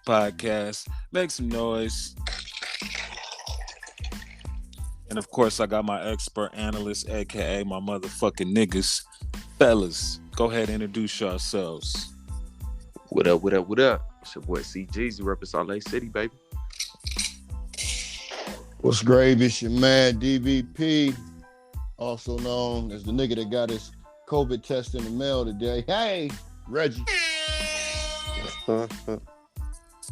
podcast. Make some noise. And of course, I got my expert analyst, aka my motherfucking niggas. Fellas, go ahead and introduce yourselves. What up, what up, what up? It's your boy CG's, represent Salt Lake City, baby. What's gravy? It's your man DVP, also known as the nigga that got his COVID test in the mail today. Hey, Reggie. And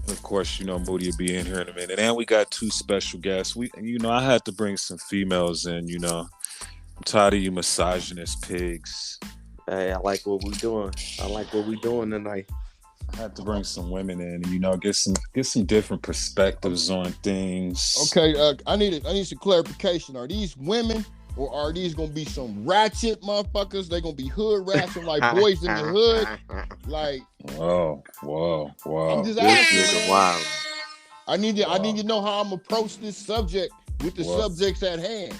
of course, you know, Moody will be in here in a minute. And we got two special guests. I had to bring some females in, you know. I'm tired of you misogynist pigs. Hey, I like what we're doing. Tonight. I had to bring some women in, you know, get some different perspectives on things. Okay, I need some clarification. Are these women or are these gonna be some ratchet motherfuckers? They gonna be hood rats and like boys in the hood? Like, whoa. I'm just asking. Wow. I need to know how I'm approach this subject with the subjects at hand.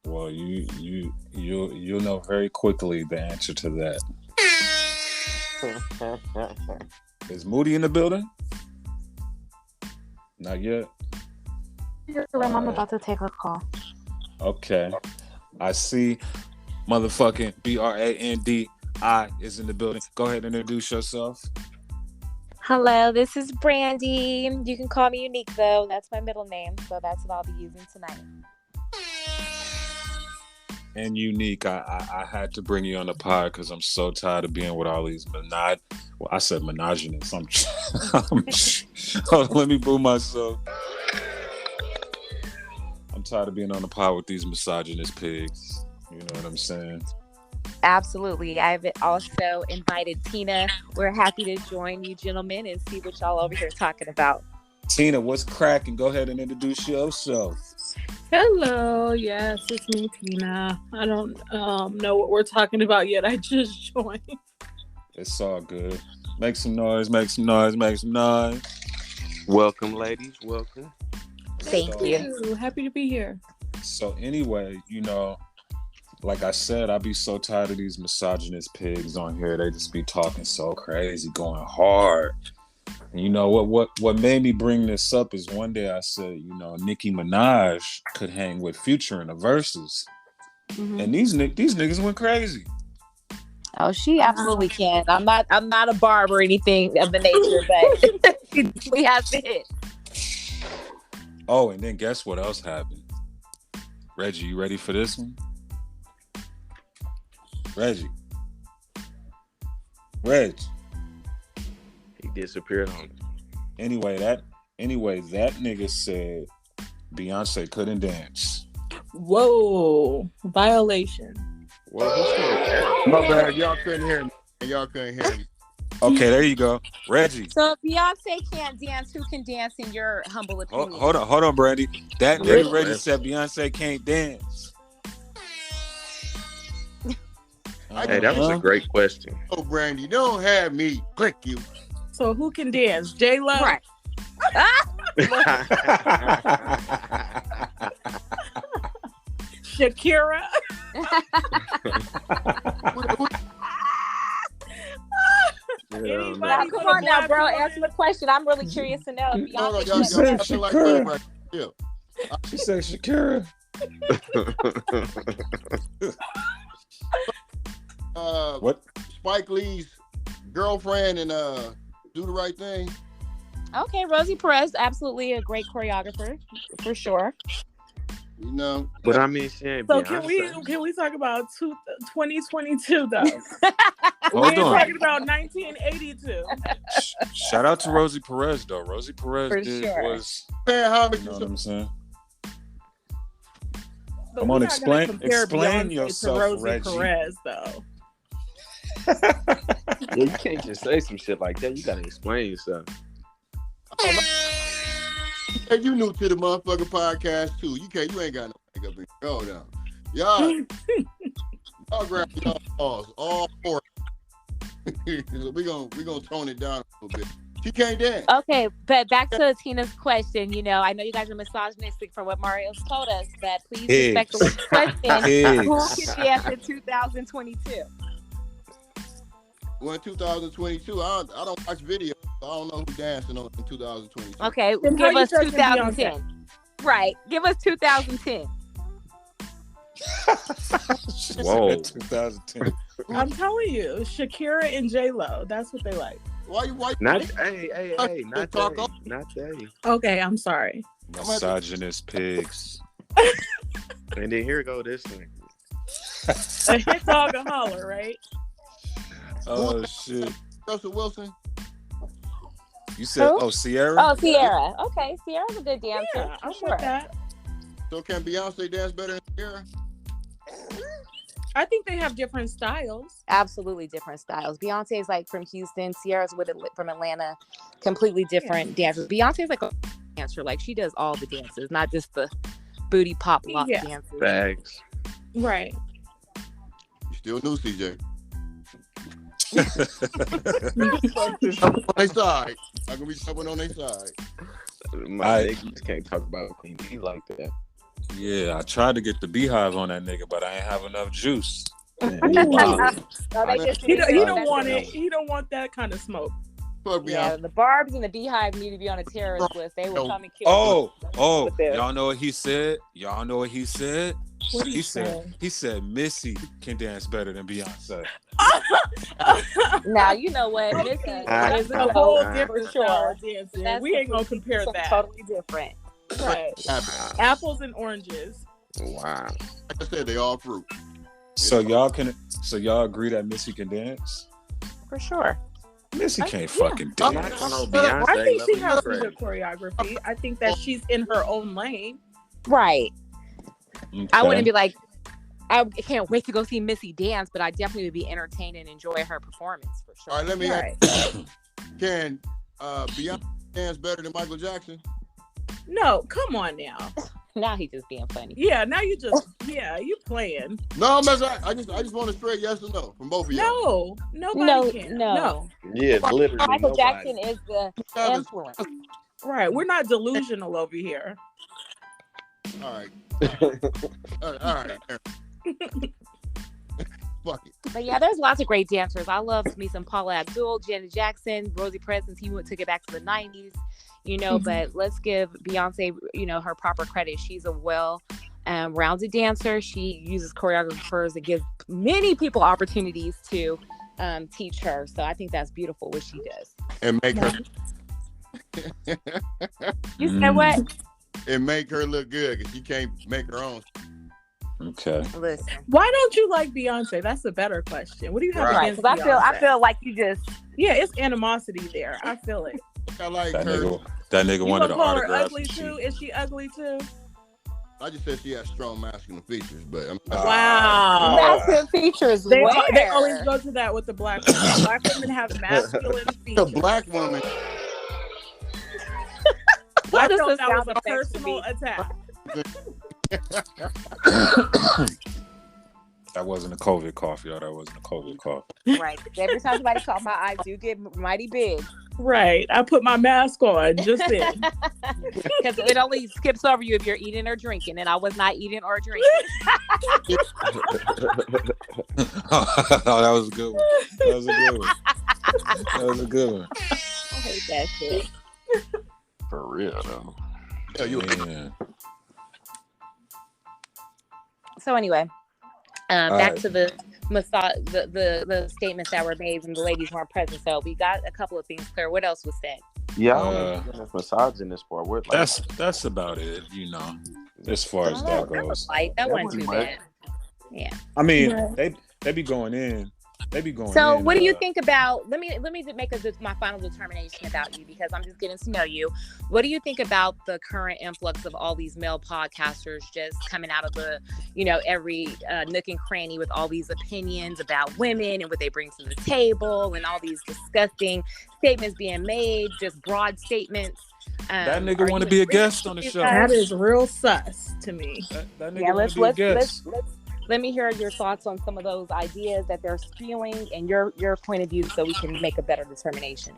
Well, you'll know very quickly the answer to that. Is Moody in the building? Not yet. I'm about to take a call. Okay. I see motherfucking BRANDI is in the building. Go ahead and introduce yourself. Hello, this is Brandi. You can call me Unique, though. That's my middle name, so that's what I'll be using tonight. And Unique, I had to bring you on the pod because I'm so tired of being with all these misogynist. Hold on, let me boo myself. I'm tired of being on the pod with these misogynist pigs. You know what I'm saying? Absolutely. I've also invited Tina. We're happy to join you gentlemen and see what y'all over here talking about. Tina, what's cracking? Go ahead and introduce yourself. Hello, yes, it's me, Tina. I don't know what we're talking about yet. I just joined. It's all good. Make some noise. Welcome, ladies. Welcome. Thank you. Happy to be here. So anyway, you know, like I said, I be so tired of these misogynist pigs on here. They just be talking so crazy, going hard. And you know what made me bring this up is one day I said, you know, Nicki Minaj could hang with Future in the verses. Mm-hmm. And these niggas went crazy. Oh, she absolutely can. I'm not a barb or anything of the nature, but we have to hit. Oh, and then guess what else happened? Reggie, you ready for this one? Reg. He disappeared on it. Anyway, that nigga said Beyonce couldn't dance. Whoa, violation. Well, my bad, y'all couldn't hear me. Okay, there you go. Reggie. So if Beyonce can't dance, who can dance in your humble opinion? Hold on, Brandi. That nigga Reggie said Beyonce can't dance. Hey, that was a great question. Oh, Brandi, don't have me click you. So who can dance? J-Lo? Right. Shakira? Now, come on now, bro. Answer the question. I'm really curious to know. Y'all like that, yeah. She said Shakira. What? Spike Lee's girlfriend and Do the Right Thing. Okay, Rosie Perez, absolutely a great choreographer for sure. You know, but I mean, she ain't. So can we talk about 2022 though? Hold on. Talking about 1982. Shout out to Rosie Perez though. Rosie Perez was. You know what I'm saying? But come on, explain Beyonce yourself, to Rosie Reggie. Perez, though. Yeah, you can't just say some shit like that. You gotta explain yourself. Hey, you new to the motherfucking podcast too. You ain't got no makeup in your go down. Y'all grab y'all balls, all four. we gonna tone it down a little bit. She can't dance. Okay, but back to Tina's question. You know, I know you guys are misogynistic for what Mario's told us, but please respect the question. Who can dance in 2022? Well, in 2022, I don't watch videos. I don't know who dancing on in 2022. Okay, Then give how you us judging 2010. Right, give us 2010. Whoa. 2010. I'm telling you, Shakira and J-Lo. That's what they like. Why you? Not hey, not Talk they. up. Not they. Okay, I'm sorry. Misogynist pigs. And then here go this thing. A hit dog a holler, right? Oh shit. Russell Wilson. You said Who? Sierra? Oh, Sierra. Okay, Sierra's a good dancer. Yeah, for I'm sure. with that. So can Beyonce dance better than Sierra? I think they have different styles. Absolutely different styles. Beyonce's like from Houston. Sierra's from Atlanta. Completely different dancers. Beyonce's like a dancer. Like she does all the dances, not just the booty pop lock dances. Bags. Right. You still new, CJ. On their side. I'm gonna be jumping on their side. My niggas can't talk about Queen B like that. Yeah, I tried to get the beehive on that nigga, but I ain't have enough juice. Man, No, they just He need to don't go want back it. He don't want that kind of smoke. Fuck Yeah, Beyonce. the Barbs and the Beehive need to be on a terrorist list. They will come and kill. Oh, With this. y'all know what he said? Y'all know what he said? What did He said Missy can dance better than Beyonce. Now you know what, Missy It's is a whole different for style sure. of dancing. That's We ain't gonna compare something that. totally different. Right. Apples and oranges. Wow. Like I said, they all fruit. So y'all agree that Missy can dance? For sure. Missy can't fucking dance. I think she has some good choreography. I think that she's in her own lane. Right. Okay. I wouldn't be like, I can't wait to go see Missy dance, but I definitely would be entertained and enjoy her performance for sure. All right, let me ask. Can Beyonce dance better than Michael Jackson? No, come on now. Now he's just being funny. Yeah, now you playing. No, I just want a straight yes or no from both of y'all. No, nobody can. No. Yeah, literally. Michael nobody. Jackson is the influence. Right, we're not delusional over here. All right. All right. Fuck it. But yeah, there's lots of great dancers. I love me some Paula Abdul, Janet Jackson, Rosie Perez, since took it back to the 90s, but let's give Beyonce, her proper credit. She's a rounded dancer. She uses choreographers that give many people opportunities to teach her. So I think that's beautiful what she does. And make her. You said what? And make her look good because she can't make her own. Okay. Listen. Why don't you like Beyonce? That's a better question. What do you have Right. against Because Beyonce? I feel like you just. Yeah, it's animosity there. I feel it. I like That her. nigga You wanted gonna an call her autograph. ugly too? Is she ugly too? I just said she has strong masculine features, but I'm Wow. Masculine features. They where? always go to that with the black women. Black women have masculine a features. black woman. I does thought this that sound was a effects to personal be? attack. That wasn't a COVID cough, y'all. That wasn't a COVID cough. Right. Every time somebody calls, my eyes do get mighty big. Right. I put my mask on just then. Because it only skips over you if you're eating or drinking, and I was not eating or drinking. Oh, that was a good one. That was a good one. I hate that shit. For real though. Yeah, you. Yeah. So anyway, back right. to the statements that were made when the ladies weren't present. So we got a couple of things clear. What else was said? Yeah, I don't know if misogynist part. We're like, That's about it, as far as that goes. That wasn't too bad. Yeah. I mean, they be going in. So what do you think about? Let me make my final determination about you, because I'm just getting to know you. What do you think about the current influx of all these male podcasters just coming out of the every nook and cranny with all these opinions about women and what they bring to the table, and all these disgusting statements being made, just broad statements? That nigga want to be a guest on the show. That is real sus to me. That nigga want to be a guest. Let me hear your thoughts on some of those ideas that they're spewing and your point of view, so we can make a better determination.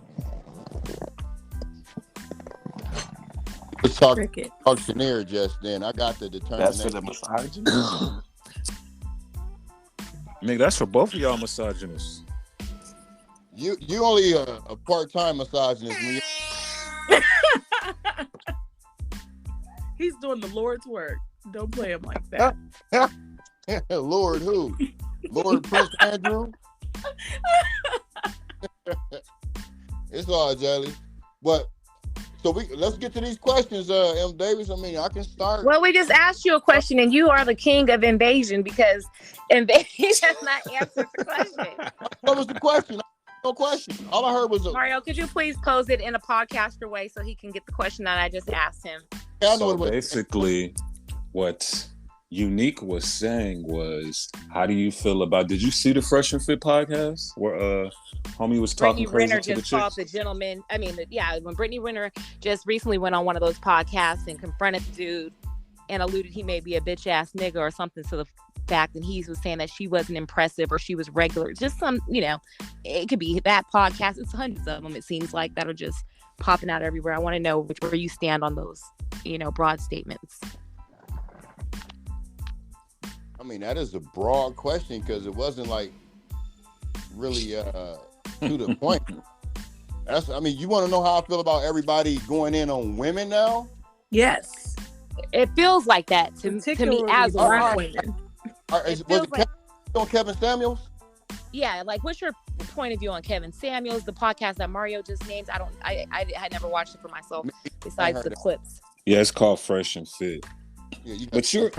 Let's talk auctioneer just then. I got the that's for determination. the misogynist. Nigga, that's for both of y'all misogynists. You only a part-time misogynist. He's doing the Lord's work. Don't play him like that. Lord who? Lord Prince Andrew? It's all jelly. But so let's get to these questions, M. Davis. I mean, I can start. Well, we just asked you a question, and you are the king of invasion because invasion has not answered the question. What was the question? No question. All I heard was Mario, could you please pose it in a podcaster way so he can get the question that I just asked him? So basically, what Unique was saying was, how do you feel about? Did you see the Fresh and Fit podcast where homie was talking Brittany crazy Renner to the just called chicks? the gentleman. I mean, when Brittany Renner just recently went on one of those podcasts and confronted the dude and alluded he may be a bitch ass nigga or something to the fact, and he was saying that she wasn't impressive or she was regular. Just some, it could be that podcast. It's hundreds of them. It seems like that are just popping out everywhere. I want to know where you stand on those, broad statements. I mean, that is a broad question because it wasn't like really to the point. You want to know how I feel about everybody going in on women now? Yes. It feels like that to me as black women. Was it on Kevin Samuels? Yeah, like what's your point of view on Kevin Samuels, the podcast that Mario just named? I never watched it for myself besides the clips. Yeah, it's called Fresh and Fit. Yeah, but you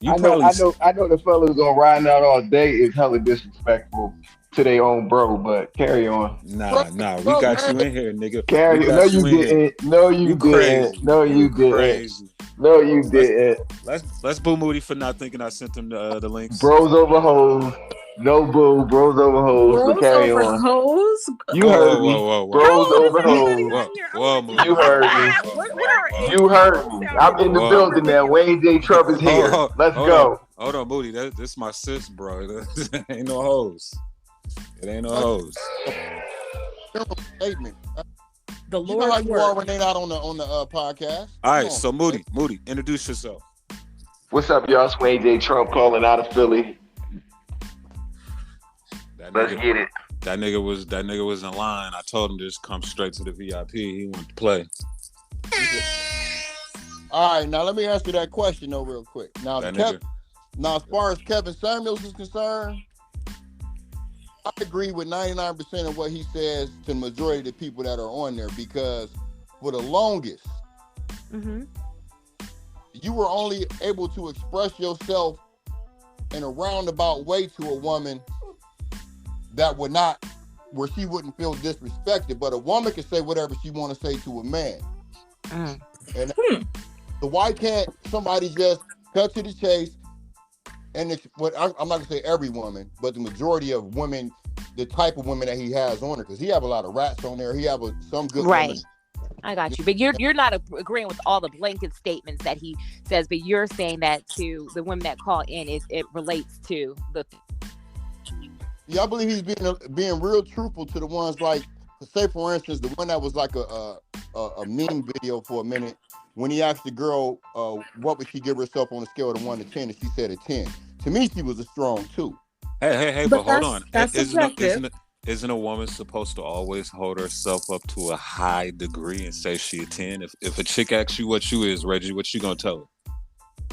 I know the fellas gonna ride out all day is hella disrespectful to their own bro, but carry on. Nah, we got you in here, nigga. Carry on. No, you didn't. No, you didn't. No, you didn't. No, you didn't. Let's boo Moody for not thinking I sent him the links. Bros over hoes. No boo. Bros over hoes. But carry on. Hoes? You heard me. Whoa. Bros over hoes. Whoa, Moody. You heard me. You heard me. I'm in the building now. Wayne J. Trump is here. Let's go. Hold on, Moody. This my sis, bro. Ain't no hoes. It ain't no hoes. Statement. The Lord, you know how you are when they're not on the podcast. All right, so Moody, introduce yourself. What's up, y'all? It's Wayne J. Trump calling out of Philly. Let's get it. That nigga was in line. I told him to just come straight to the VIP. He wanted to play. All right, now let me ask you that question though, real quick. Now, as far as Kevin Samuels is concerned, I agree with 99% of what he says to the majority of the people that are on there because for the longest, you were only able to express yourself in a roundabout way to a woman that would not, where she wouldn't feel disrespected, but a woman can say whatever she want to say to a man. And so why can't somebody just cut to the chase? And I'm not gonna say every woman, but the majority of women, the type of women that he has on there, because he have a lot of rats on there. He have some good women. I got you, but you're not agreeing with all the blanket statements that he says, but you're saying that to the women that call in, it relates to the. Yeah, I believe he's being real truthful to the ones like, say for instance, the one that was like a meme video for a minute when he asked the girl, what would she give herself on a scale of 1 to 10, and she said a 10. To me, she was a strong 2. Hey, but hold on. That's Isn't a woman supposed to always hold herself up to a high degree and say she a 10? If a chick asks you what you is, Reggie, what you gonna tell her?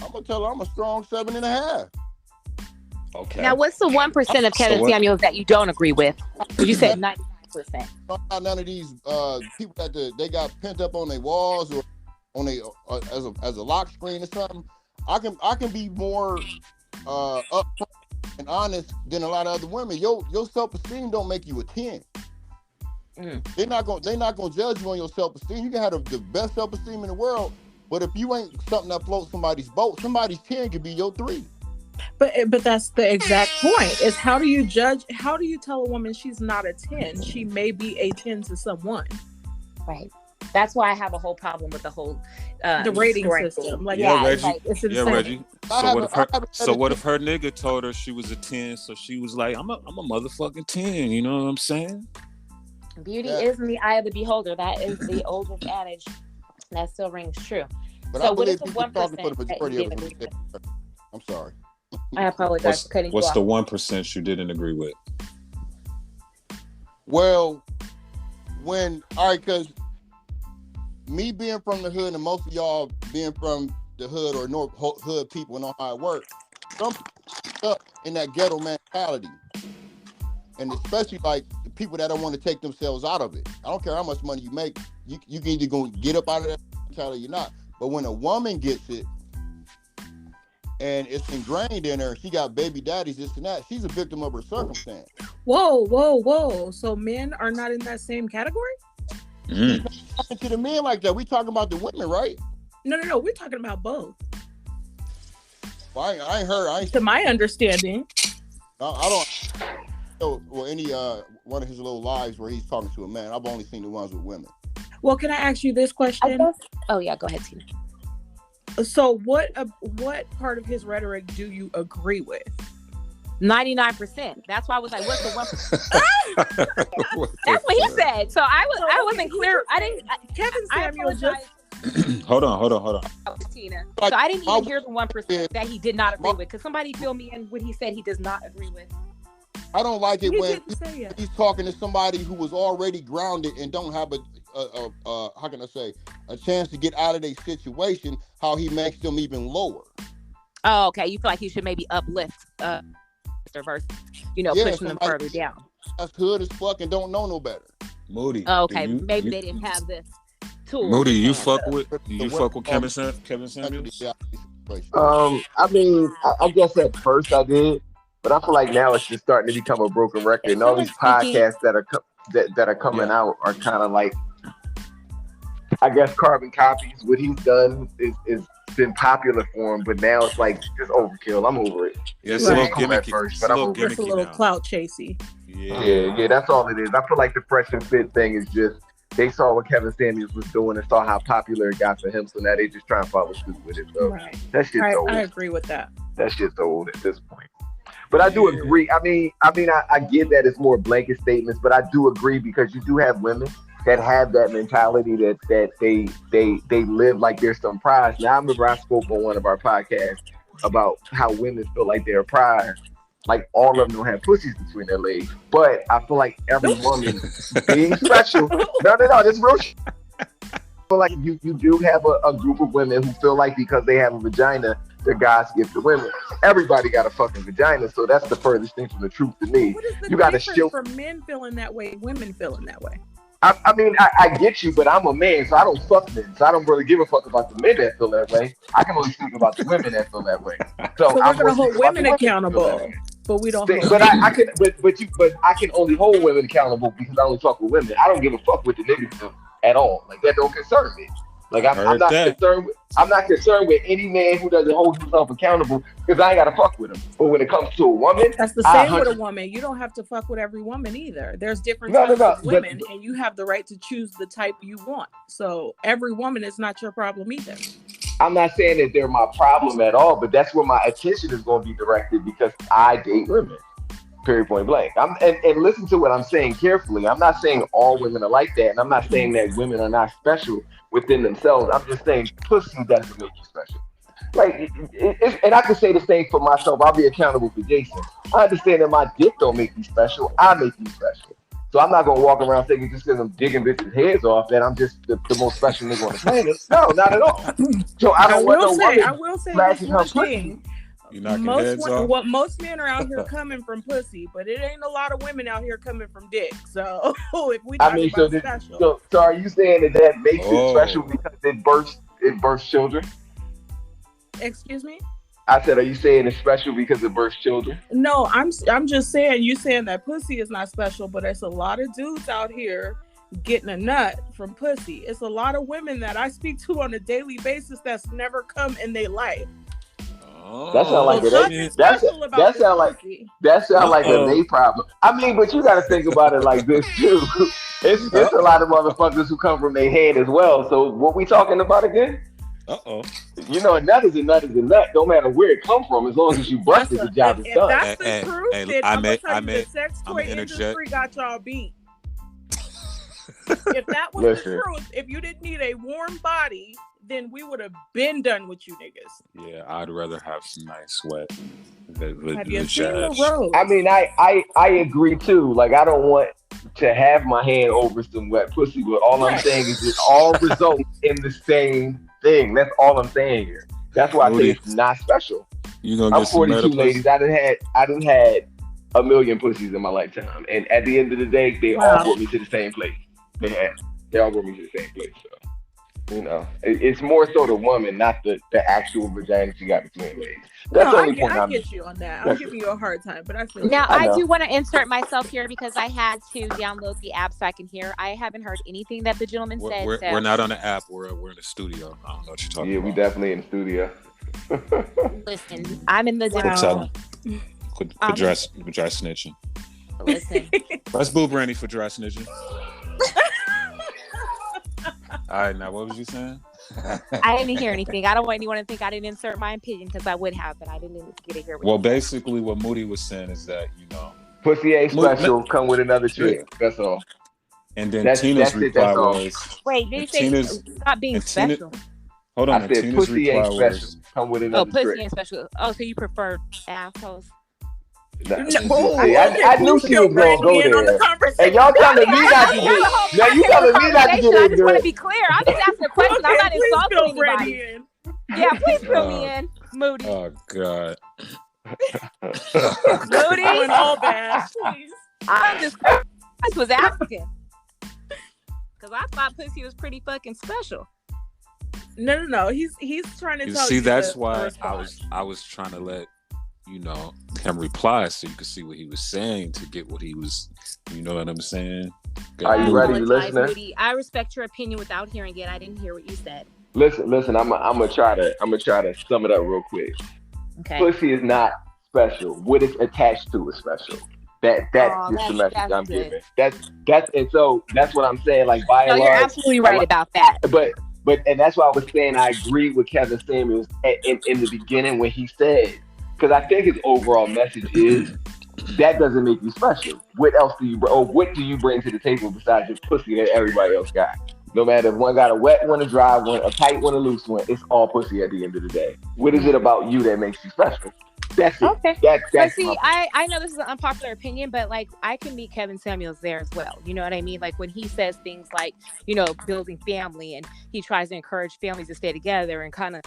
I'm gonna tell her I'm a strong 7.5. Okay. Now, what's the 1% of Kevin Samuels that you don't agree with? You said 99%. None of these people that they got pent up on their walls or on as a lock screen or something. I can be more upfront and honest than a lot of other women. Your self-esteem don't make you a 10. They're not gonna judge you on your self-esteem. You can have the best self-esteem in the world, but if you ain't something that floats somebody's boat, somebody's 10 could be your 3. But that's the exact point, is how do you tell a woman she's not a 10? She may be a 10 to someone. Right. That's why I have a whole problem with the whole the rating system. Like, Reggie. It's insane. Reggie. So what if her nigga told her she was a 10, so she was like, I'm a motherfucking 10, you know what I'm saying? Beauty is in the eye of the beholder. That is the oldest adage. That still rings true. But so I what believe is the people talking for the 1% majority of them. I'm sorry. I apologize for cutting you off. What's the 1% you didn't agree with? Well, because me being from the hood and most of y'all being from the hood or North hood people know how it works. Some people stuck in that ghetto mentality. And especially like the people that don't want to take themselves out of it. I don't care how much money you make, you can either go get up out of that mentality or not. But when a woman gets it and it's ingrained in her, she got baby daddies, this and that, she's a victim of her circumstance. Whoa. So men are not in that same category? We're not talking to the men like that. We talking about the women, right? No. We're talking about both. Well, I ain't heard. To my understanding. I don't know any one of his little lives where he's talking to a man. I've only seen the ones with women. Well, can I ask you this question? Oh yeah, go ahead, Tina. So what part of his rhetoric do you agree with? 99%. That's why I was like, what's the 1%? That's what he said. So I wasn't clear. I didn't. Kevin Samuel just. Hold on. Tina. So I didn't even hear the 1% that he did not agree with. Because somebody fill me in what he said he does not agree with. I don't like it when he's talking to somebody who was already grounded and don't have how can I say, a chance to get out of their situation, how he makes them even lower. Oh, okay. You feel like he should maybe uplift versus, pushing them further down. That's hood as fuck and don't know no better. Moody. Oh, okay. Maybe they didn't have this tool. Moody, you fuck with Kevin Samuels? I mean, I guess at first I did. But I feel like now it's just starting to become a broken record, and all these podcasts that are coming out are kind of like, I guess, carbon copies. What he's done is been popular for him, but now it's like just overkill. I'm over it. Yeah, it's a little gimmicky. First, but I'm over it. It's a little clout chasey. Yeah, that's all it is. I feel like the fresh and fit thing is just they saw what Kevin Samuels was doing and saw how popular it got for him, so now they just try and follow suit with it. So that shit's old. I agree with that. That shit's old at this point. But I do agree. I get that it's more blanket statements, but I do agree because you do have women that have that mentality that they live like there's some prize. Now I remember I spoke on one of our podcasts about how women feel like they're a prize. Like all of them don't have pussies between their legs. But I feel like every woman being special. No, this real shit. I feel like you do have a group of women who feel like because they have a vagina, the guys give to women. Everybody got a fucking vagina, so that's the furthest thing from the truth to me. What is the difference for men feeling that way, women feeling that way? I mean, I get you, but I'm a man, so I don't fuck men. So I don't really give a fuck about the men that feel that way. I can only speak about the women that feel that way. So we're gonna hold women accountable, but we don't. But I can only hold women accountable because I only fuck with women. I don't give a fuck with the niggas do at all. Like that don't concern me. Like I'm not concerned with any man who doesn't hold himself accountable because I ain't gotta fuck with him. But when it comes to a woman, that's the same with a woman. You don't have to fuck with every woman either. There's different types of women, and you have the right to choose the type you want. So every woman is not your problem either. I'm not saying that they're my problem at all, but that's where my attention is going to be directed because I date women. Period, point blank. And listen to what I'm saying carefully. I'm not saying all women are like that, and I'm not saying that women are not special within themselves. I'm just saying pussy doesn't make you special. Like, and I can say the same for myself. I'll be accountable for Jason. I understand that my dick don't make me special. I make you special. So I'm not gonna walk around thinking just because I'm digging bitches' heads off that I'm just the most special nigga on the planet. No, not at all. So I will say this one thing. Most men are out here coming from pussy, but it ain't a lot of women out here coming from dick. So if we special. So are you saying that makes it special because it births children? Excuse me? I said, are you saying it's special because it births children? No, I'm just saying you saying that pussy is not special, but there's a lot of dudes out here getting a nut from pussy. It's a lot of women that I speak to on a daily basis that's never come in their life. That sounds like that sound like a they problem. I mean, but you got to think about it like this too. It's a lot of motherfuckers who come from their head as well. So what we talking about again? You know, a nut is a nut is a nut. No matter where it come from, as long as you brush it, the job is done. That's the truth. The sex toy industry got y'all beat. If that was the truth, if you didn't need a warm body then we would have been done with you niggas. Yeah, I'd rather have some nice wet. Have you seen the road? I mean, I agree too. Like, I don't want to have my hand over some wet pussy, but all I'm saying is it all results in the same thing. That's all I'm saying here. That's why I say it's not special. You gonna I'm 42, ladies. I done had a million pussies in my lifetime, and at the end of the day, they all brought me to the same place. They all brought me to the same place. So, you know, it's more so the woman, not the actual vagina she got between legs. That's the only point I get you on that. I'm giving you a hard time, but I feel now I do want to insert myself here because I had to download the app so I can hear. I haven't heard anything that the gentleman said. We're not on the app. We're in the studio. I don't know what you're talking about. Yeah, we definitely in the studio. Listen, I'm in the Quit telling. Quit dry snitching. Listen. Let's boo Brandy for dry snitching. All right, now what was you saying? I didn't hear anything. I don't want anyone to think I didn't insert my opinion because I would have, but I didn't get to hear. Well, basically, what Moody was saying is that, you know, pussy ain't special. Come with another trick. That's all. And then Tina's reply was, "Wait, did you say stop being special?" Hold on. I said Tina's pussy ain't special. Come with another trick. Oh, pussy ain't special. Oh, so you prefer assholes? I knew she was gonna go there. And y'all telling me not to do. Now you telling me not to do I just want to be clear. I'm just asking a question. I'm not insulting anybody. Yeah, please fill me in, Moody. Oh God. Moody, all bad. I was asking because I thought pussy was pretty fucking special. No. He's trying to tell you. See, that's why I was trying to let him reply so you could see what he was saying to get what he was. You know what I'm saying? Are you ready, listener? I respect your opinion without hearing it. I didn't hear what you said. Listen. I'm gonna try to sum it up real quick. Okay. Pussy is not special. What it's attached to is special. That's the message I'm giving. That's what I'm saying. Like, by and large, you're absolutely right about that. But that's why I was saying I agree with Kevin Samuels in the beginning when he said, because I think his overall message is that doesn't make you special. What else do you what do you bring to the table besides your pussy that everybody else got? No matter if one got a wet one, a dry one, a tight one, a loose one, it's all pussy at the end of the day. What is it about you that makes you special? That's it. Okay. That's see, I know this is an unpopular opinion, but like I can meet Kevin Samuels there as well. You know what I mean? Like when he says things like, building family, and he tries to encourage families to stay together and kind of,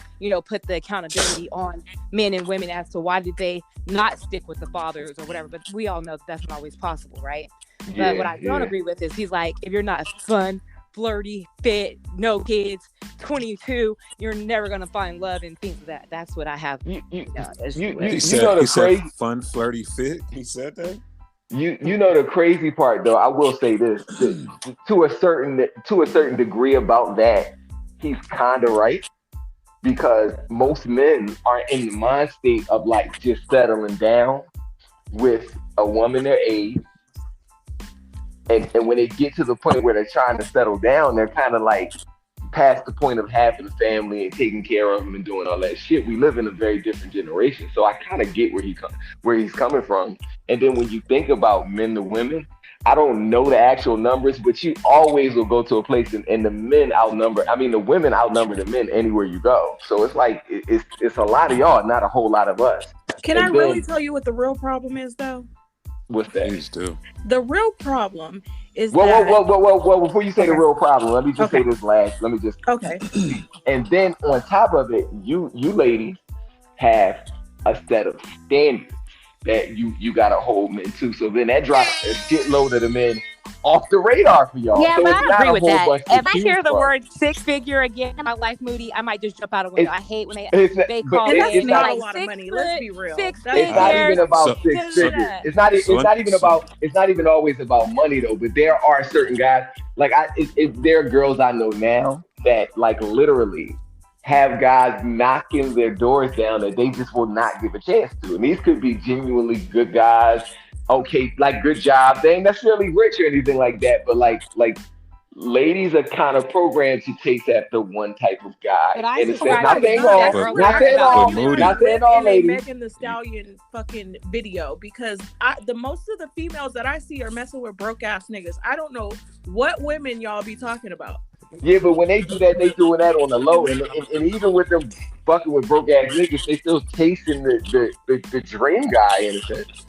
put the accountability on men and women as to why did they not stick with the fathers or whatever. But we all know that's not always possible, right? Yeah, but what I don't agree with is he's like, if you're not fun, flirty, fit, no kids, 22, you're never gonna find love and things like that. That's what I have. He said fun, flirty, fit. He said that. You know the crazy part though. I will say this to a certain degree about that. He's kind of right, because most men are in the mind state of like just settling down with a woman their age. And when they get to the point where they're trying to settle down, they're kind of like past the point of having a family and taking care of them and doing all that shit. We live in a very different generation. So I kind of get where he's coming from. And then when you think about men to women, I don't know the actual numbers, but you always will go to a place and the women outnumber the men anywhere you go. So it's like, it's a lot of y'all, not a whole lot of us. Can I really tell you what the real problem is though? What's that? Please do. The real problem is Whoa, before you say the real problem, let me just say this last. Let me just. Okay. And then on top of it, you ladies have a set of standards that you got to hold men to. So then that drops a shitload of the men off the radar for y'all. Yeah, so but I agree with that. If I hear the word six figure again in my life, Moody, I might just jump out of window. I hate when they call it. It's not a lot of money. Let's be real. It's not even about six figures. It's not even always about money though. But there are certain guys like there are girls I know now that like literally have guys knocking their doors down that they just will not give a chance to. And these could be genuinely good guys. Okay, like good job. They ain't necessarily rich or anything like that, but like ladies are kind of programmed to chase after one type of guy. But not saying all ladies. Megan Thee Stallion fucking video, because the most of the females that I see are messing with broke ass niggas. I don't know what women y'all be talking about. Yeah, but when they do that, they doing that on the low, and even with them fucking with broke ass niggas, they still chasing the dream guy in a sense.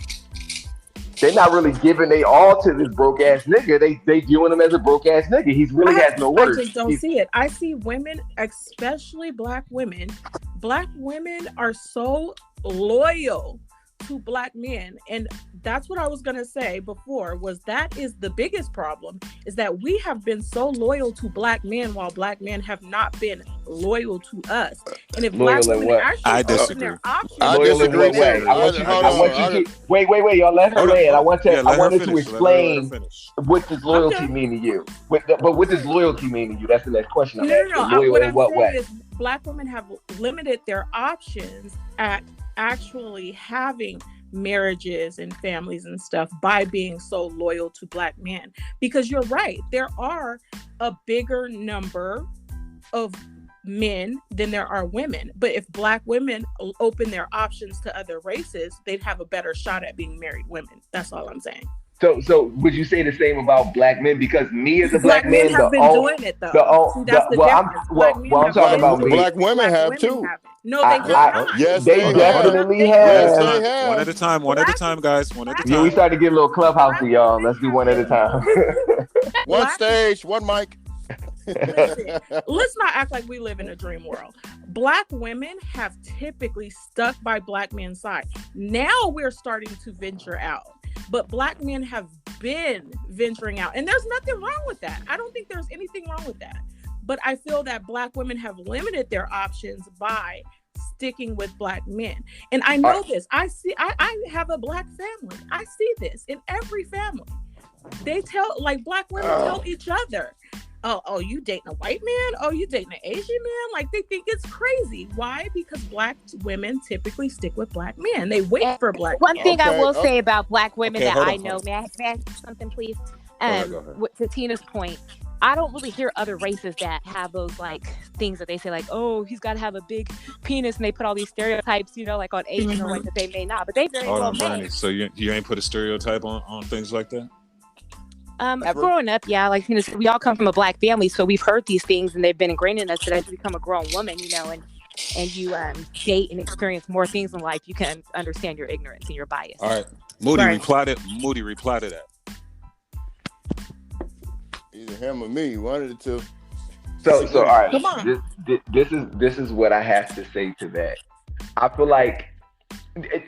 They're not really giving they all to this broke ass nigga. They viewing him as a broke ass nigga. He's really has no worth. I just don't see it. I see women, especially black women. Black women are so loyal to black men, and that's what I was gonna say before, was that is the biggest problem, is that we have been so loyal to black men while black men have not been loyal to us. And if Loyal black women actually open their options, I loyal in disagree what way? too. I want you to wait, y'all let her land. I wanted to explain what does loyalty mean to you. But what does loyalty mean to you? That's the next question. No. Loyal What in I'm what saying way? is black women have limited their options at actually having marriages and families and stuff by being so loyal to black men. Because you're right, there are a bigger number of men than there are women. But if black women open their options to other races, they'd have a better shot at being married women. That's all I'm saying. So would you say the same about black men? Because me as a black man, have been doing it though. I'm talking about me. Black women have too. No, they have not. Yes, they definitely have. Yes, they have. One at a time, guys. One at a time. Yeah, we started to get a little clubhousey, y'all. Let's do one at a time. One stage, one mic. Listen, let's not act like we live in a dream world. Black women have typically stuck by black men's side. Now we're starting to venture out, but black men have been venturing out, and there's nothing wrong with that. I don't think there's anything wrong with that. But I feel that black women have limited their options by sticking with black men. And I know this. I have a black family. I see this in every family. They tell, like, black women tell each other, oh, you dating a white man? Oh, you dating an Asian man? Like, they think it's crazy. Why? Because black women typically stick with black men. They wait for black men. One thing I will say about black women that I know, may I ask something, please? Go ahead. To Tina's point, I don't really hear other races that have those like things that they say like, oh, he's got to have a big penis, and they put all these stereotypes, like on Asian or what that they may not, but they very well may. Brandy. So you ain't put a stereotype on things like that? Growing up, yeah, like Tina said, we all come from a black family, so we've heard these things, and they've been ingrained in us that as you become a grown woman, and you date and experience more things in life, you can understand your ignorance and your bias. All right, Moody reply to that. Either him or me, one of the two. So all right. Come on. This is what I have to say to that. I feel like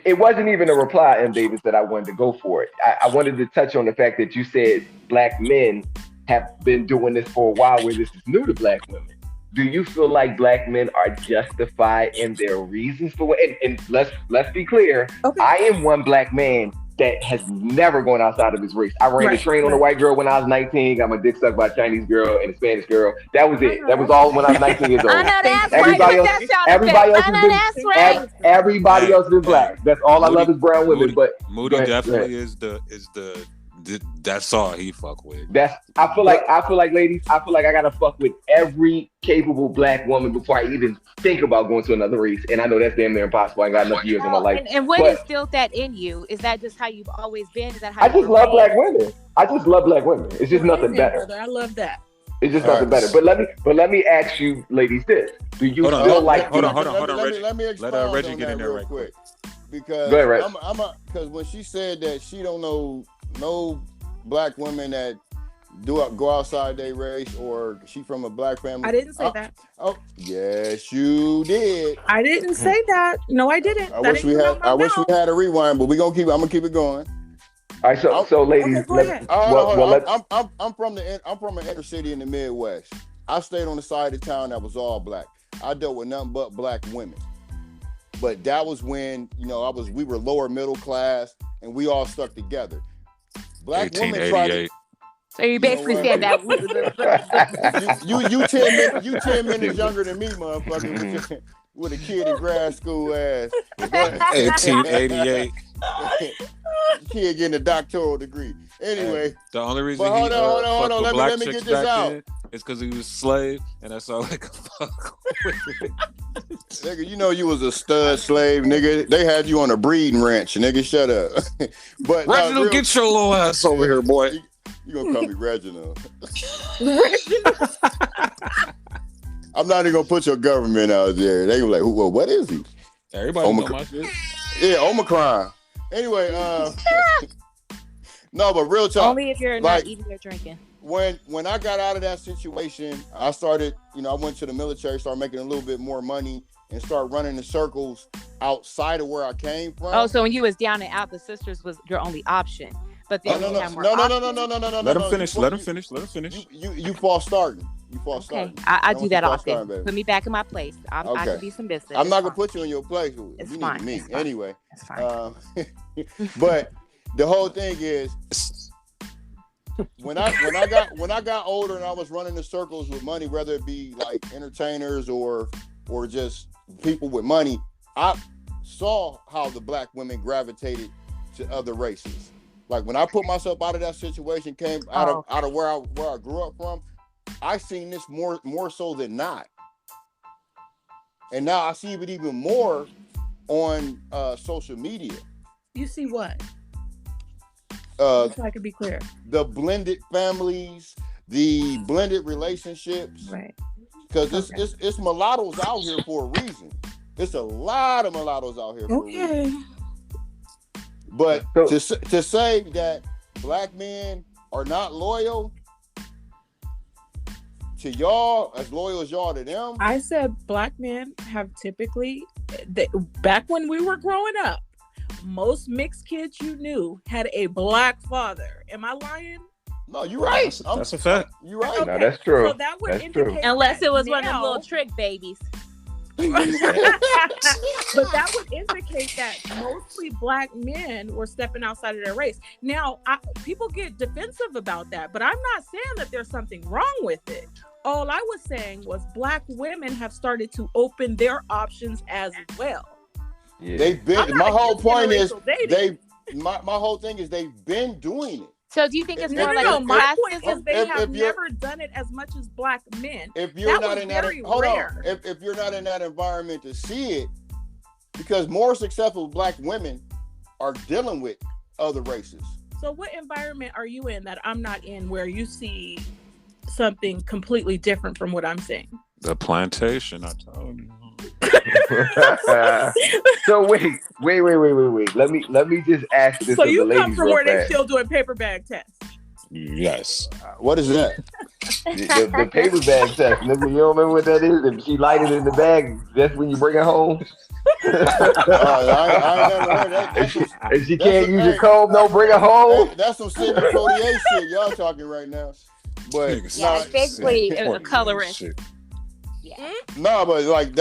it wasn't even a reply, M. Davis, that I wanted to go for it. I wanted to touch on the fact that you said black men have been doing this for a while, where this is new to black women. Do you feel like black men are justified in their reasons for it? And let's be clear. Okay. I am one black man that has never gone outside of his race. I ran a train on a white girl when I was 19, got my dick sucked by a Chinese girl and a Spanish girl. That was it. That was all when I was 19 years old. I know that's Everybody else is black. That's all. Moody, I love is brown women. But Moody definitely is the that's all he fuck with. I feel like ladies, I gotta fuck with every capable black woman before I even think about going to another race. And I know that's damn near impossible. I got enough years in my life. And what instilled that in you? Is that just how you've always been? Is that how I just love black women? I just love black women. It's just nothing better. I love that. It's just nothing better. But let me ask you, ladies, this: do you feel like? Hold on, Reggie. Let me expound Let Reggie get in there real quick. Because because when she said that she don't know no black women that go outside their race, or she from a black family. I didn't say that. Oh, yes, you did. I didn't say that. No, I didn't. I wish we had a rewind, but I'm gonna keep it going. All right, so ladies, I'm from an inner city in the Midwest. I stayed on the side of town that was all black. I dealt with nothing but black women. But that was when, we were lower middle class and we all stuck together. Black women tried to. So you basically said that you 10 minutes younger than me, motherfucker, with a kid in grad school ass. 1888. Kid getting a doctoral degree. Anyway, the only reason hold on. Let me get this out. It's because he was a slave, and that's all I could fuck with. Nigga, you was a stud slave, nigga. They had you on a breeding ranch, nigga. Shut up. But Reginald, get your little ass over here, boy. You gonna call me Reginald? I'm not even gonna put your government out there. They gonna be like, well, what is he? Everybody know my shit. Yeah, Omicron. Anyway, no, but real talk. Only if you're not eating or drinking. When I got out of that situation, I started, I went to the military, started making a little bit more money, and started running the circles outside of where I came from. Oh, so when you was down and out, the sisters was your only option. But then no. Let him finish. Let him finish. You false starting. Okay, I do that often. Put me back in my place. I can be some business. I'm not gonna put you in your place. It's you fine. Need me. It's fine. Anyway. It's fine. But the whole thing is, when I got older and I was running the circles with money, whether it be like entertainers or just people with money, I saw how the black women gravitated to other races. Like when I put myself out of that situation, came out of where I grew up from, I seen this more so than not. And now I see it even more on social media. You see what? So I can be clear. The blended families, the blended relationships. Right. Because it's mulattoes out here for a reason. It's a lot of mulattoes out here for a reason. But to say that black men are not loyal to y'all, as loyal as y'all to them. I said black men have typically, back when we were growing up, most mixed kids you knew had a black father. Am I lying? No, you're right. That's a fact. You're right. Okay. No, that's true. So that would indicate unless it was now, one of them little trick babies. but that would indicate that mostly black men were stepping outside of their race. Now, people get defensive about that, but I'm not saying that there's something wrong with it. All I was saying was black women have started to open their options as well. Yeah. They've been. My whole point is my whole thing is they've been doing it. So do you think it's more like my point is they have never done it as much as black men. If you're not in that, hold on. If you're not in that environment to see it, because more successful black women are dealing with other races. So what environment are you in that I'm not in where you see something completely different from what I'm saying? The plantation, I told you. So wait. Let me just ask this. So of you the come from where fast. they still doing paper bag tests? Yes. What is that? the paper bag test. You don't remember what that is? If she lighted in the bag, that's when you bring it home. I never heard that. If she can't use your comb, don't bring it home. That's some Sidney Poitier shit y'all talking right now. But yeah, it's basically a colorist. Yeah. No, but like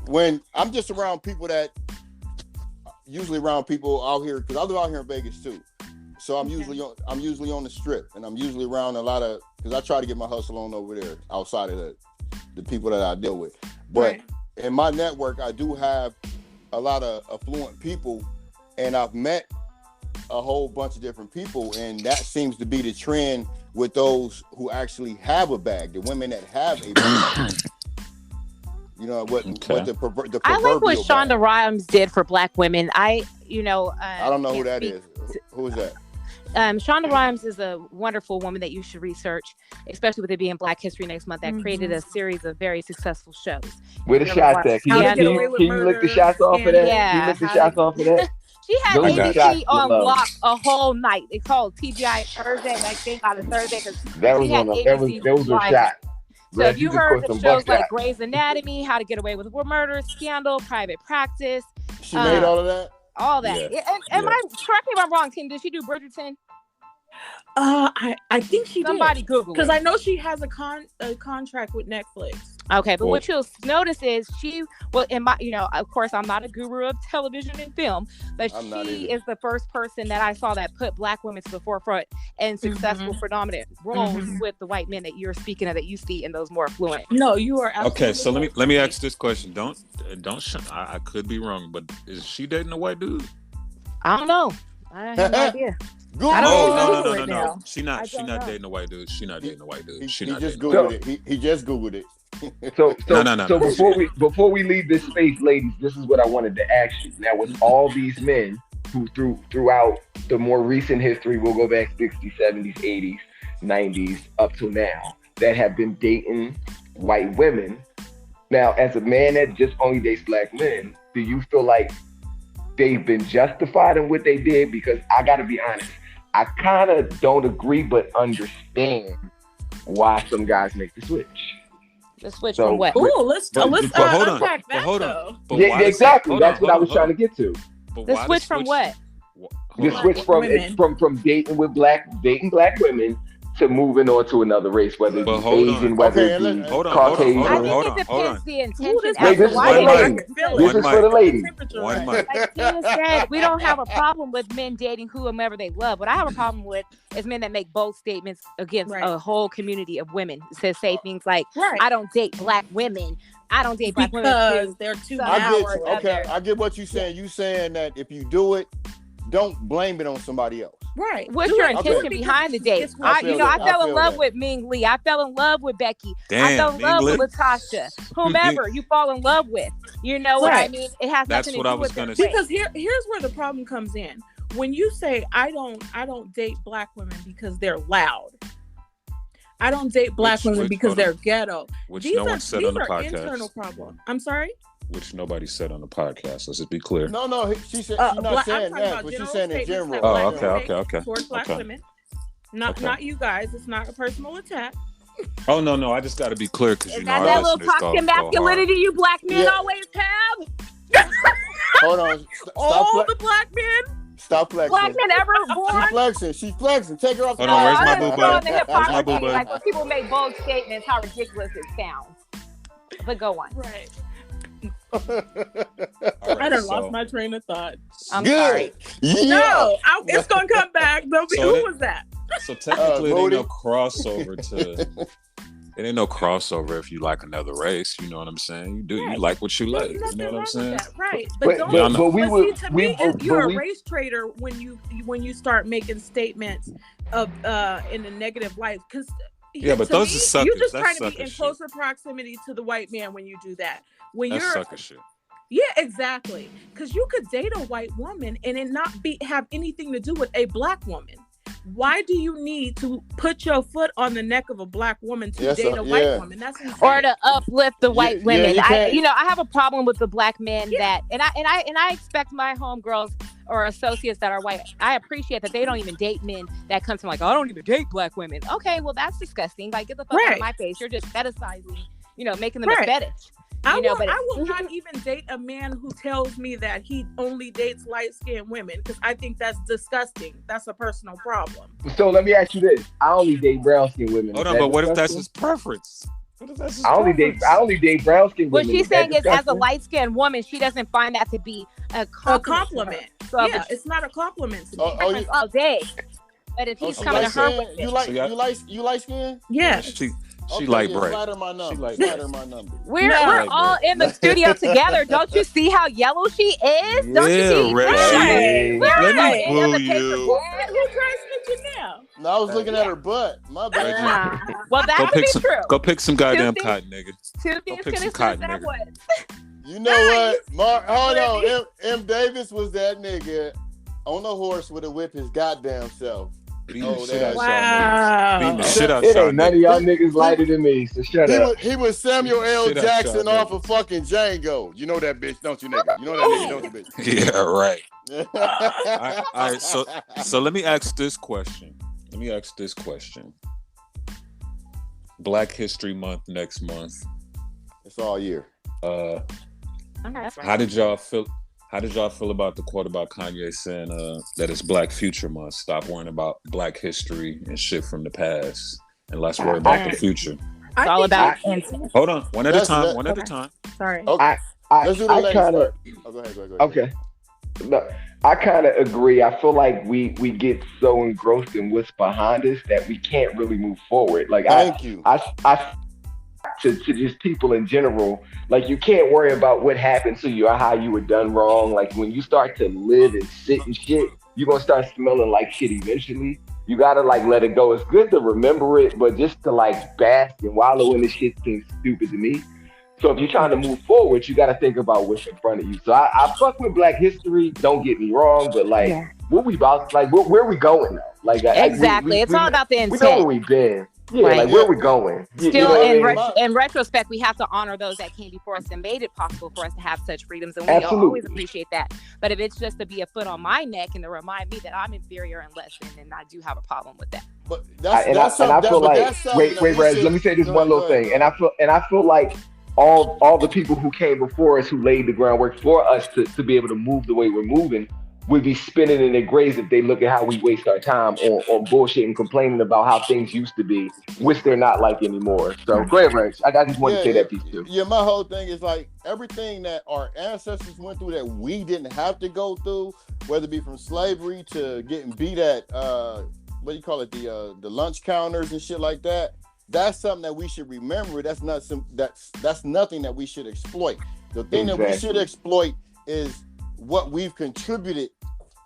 when I'm just around people that usually around people out here, because I live out here in Vegas too. So I'm usually on the strip, and I'm usually around a lot of, because I try to get my hustle on over there outside of the people that I deal with. But in my network, I do have a lot of affluent people, and I've met a whole bunch of different people, and that seems to be the trend with those who actually have a bag, the women that have a bag. You know what the proverbial I like what Shonda bag. Rhimes did for black women. I don't know who that is. Who is that? Shonda Rhimes is a wonderful woman that you should research, especially with it being Black History Next Month. That created a series of very successful shows. Where the shots at? Can you look the shots off of that? Yeah. Can you look the shots off of that? She had ABC on lock a whole night. It's called TGI Thursday. Like they got a Thursday because those were shots. So if you heard of shows like Grey's Anatomy, How to Get Away with Murder, Scandal, Private Practice. She made all of that? All that. Yeah. Am I correct me if I'm wrong, Tim? Did she do Bridgerton? I think she Somebody did. Google because I know she has a contract with Netflix. Okay, but what you'll notice is of course, I'm not a guru of television and film, but she is the first person that I saw that put black women to the forefront and successful predominant roles with the white men that you're speaking of that you see in those more affluent. No, you are absolutely okay. So let me ask this question. I could be wrong, but is she dating a white dude? I don't know. I have no idea. No. She not dating a white dude. She not dating a white dude. He just Googled it. He just Googled it. So before we leave this space, ladies, this is what I wanted to ask you. Now, with all these men who throughout the more recent history, we'll go back 60s, 70s, 80s, 90s, up to now, that have been dating white women. Now, as a man that just only dates black men, do you feel like they've been justified in what they did? Because I got to be honest, I kind of don't agree, but understand why some guys make the switch. The switch from what? Ooh, let's unpack that. But hold on. though. But Yeah, exactly. That's what I was trying to get to. The switch from what? The switch from dating black women to moving on to another race, whether it's Asian, whether it's Caucasian. I think it depends the intention. This is for the ladies. Like Tina said, we don't have a problem with men dating whomever they love. What I have a problem with is men that make bold statements against a whole community of women. Say things like, "I don't date black women. I don't date black women because they're too." I get what you're saying. You saying that if you do it, don't blame it on somebody else. Right. What's your intention behind the date? I fell in love with Ming Lee. I fell in love with Becky. I fell in love with Latasha. Whomever you fall in love with. You know what I mean? It has nothing to do with it. Because here's where the problem comes in. When you say I don't date black women because they're loud. I don't date black women because they're ghetto. Which no one said on the podcast. Internal problem. I'm sorry? Which nobody said on the podcast. Let's just be clear. No. She said she's not saying that, but she's saying in general. Oh, okay. Towards black women. Not you guys. It's not a personal attack. Oh, no. I just got to be clear because you know our that little toxic masculinity you black men always have? Hold on. All the black men? Stop flexing. Black men ever born? She's flexing. Take her off the Hold on, where's my boo? Like when people make bold statements, how ridiculous it sounds. But go on. Right. I done lost my train of thought. I'm sorry. Yeah. No, it's gonna come back. Who was that? So technically, it ain't no crossover it ain't no crossover if you like another race. You know what I'm saying? You like what you like. You know what I'm saying? Right. But you're a race trader when you start making statements of in a negative light. Because but those are suckers. You're just trying to be in closer proximity to the white man when you do that. That's sucker shit. Yeah, exactly. Because you could date a white woman and it not have anything to do with a black woman. Why do you need to put your foot on the neck of a black woman to date a white woman? That's insane. Or to uplift the white women. I have a problem with the black men that, and I expect my homegirls or associates that are white. I appreciate that they don't even date men that come from like, I don't even date black women. Okay, well that's disgusting. Like get the fuck out of my face. You're just fetishizing, making them a fetish. I will not even date a man who tells me that he only dates light-skinned women because I think that's disgusting. That's a personal problem. So let me ask you this: I only date brown-skinned women. Hold on, but what if that's his preference? I only date brown-skinned women. What she's saying is, as a light-skinned woman, she doesn't find that to be a compliment. So it's not a compliment to me. All day. But if he's coming to her with it, you light skin? Yeah. She like bright. Slide her my number. We're all in the studio together. Don't you see how yellow she is? Don't you see? Reggie. Let me boo you. Who tries snitching now? No, I was looking at her butt. My bad. Well, that could be true. Go pick some goddamn cotton, nigga. Two things could have said that was. You know what? Hold on. M. Davis was that nigga on a horse with a whip his goddamn self. Wow. It ain't none of y'all niggas lighter than me, so shut up. He was Samuel L. Jackson off of fucking Django. You know that bitch, don't you, nigga? You know that nigga, don't you, bitch? Yeah, right. All right, so let me ask this question. Black History Month next month. It's all year. How did y'all feel? How did y'all feel about the quote about Kanye saying that it's Black Future Month? Stop worrying about Black history and shit from the past, and let's worry about the future. It's all about. Hold on, one at a time. Sorry. Okay. Let's do the ladies first. Go ahead. Okay. No, I kind of agree. I feel like we get so engrossed in what's behind us that we can't really move forward. Like Thank you. To just people in general, like you can't worry about what happened to you or how you were done wrong. Like when you start to live and sit and shit, you're gonna start smelling like shit eventually. You gotta like let it go. It's good to remember it, but just to like bask and wallow in the shit seems stupid to me. So if you're trying to move forward, you gotta think about what's in front of you. So I fuck with Black history, don't get me wrong, but like what we about, like where we going now? Like exactly, it's all about the intent. We know where we've been. Yeah, Right. like where we going? You Still, know what I mean? in retrospect, we have to honor those that came before us and made it possible for us to have such freedoms, and we Absolutely. always appreciate that. But if it's just to be a foot on my neck and to remind me that I'm inferior and less than, then I do have a problem with that. But I feel like wait, Reg, let me say this one little thing. And I feel like all the people who came before us, who laid the groundwork for us to be able to move the way we're moving, would be spinning in their graves if they look at how we waste our time on bullshit and complaining about how things used to be, which they're not like anymore. So go ahead, Reg. I just want to say that piece too. Yeah, my whole thing is like everything that our ancestors went through that we didn't have to go through, whether it be from slavery to getting beat at what do you call it, the lunch counters and shit like that. That's something that we should remember. That's not that's nothing that we should exploit. The thing that we should exploit is what we've contributed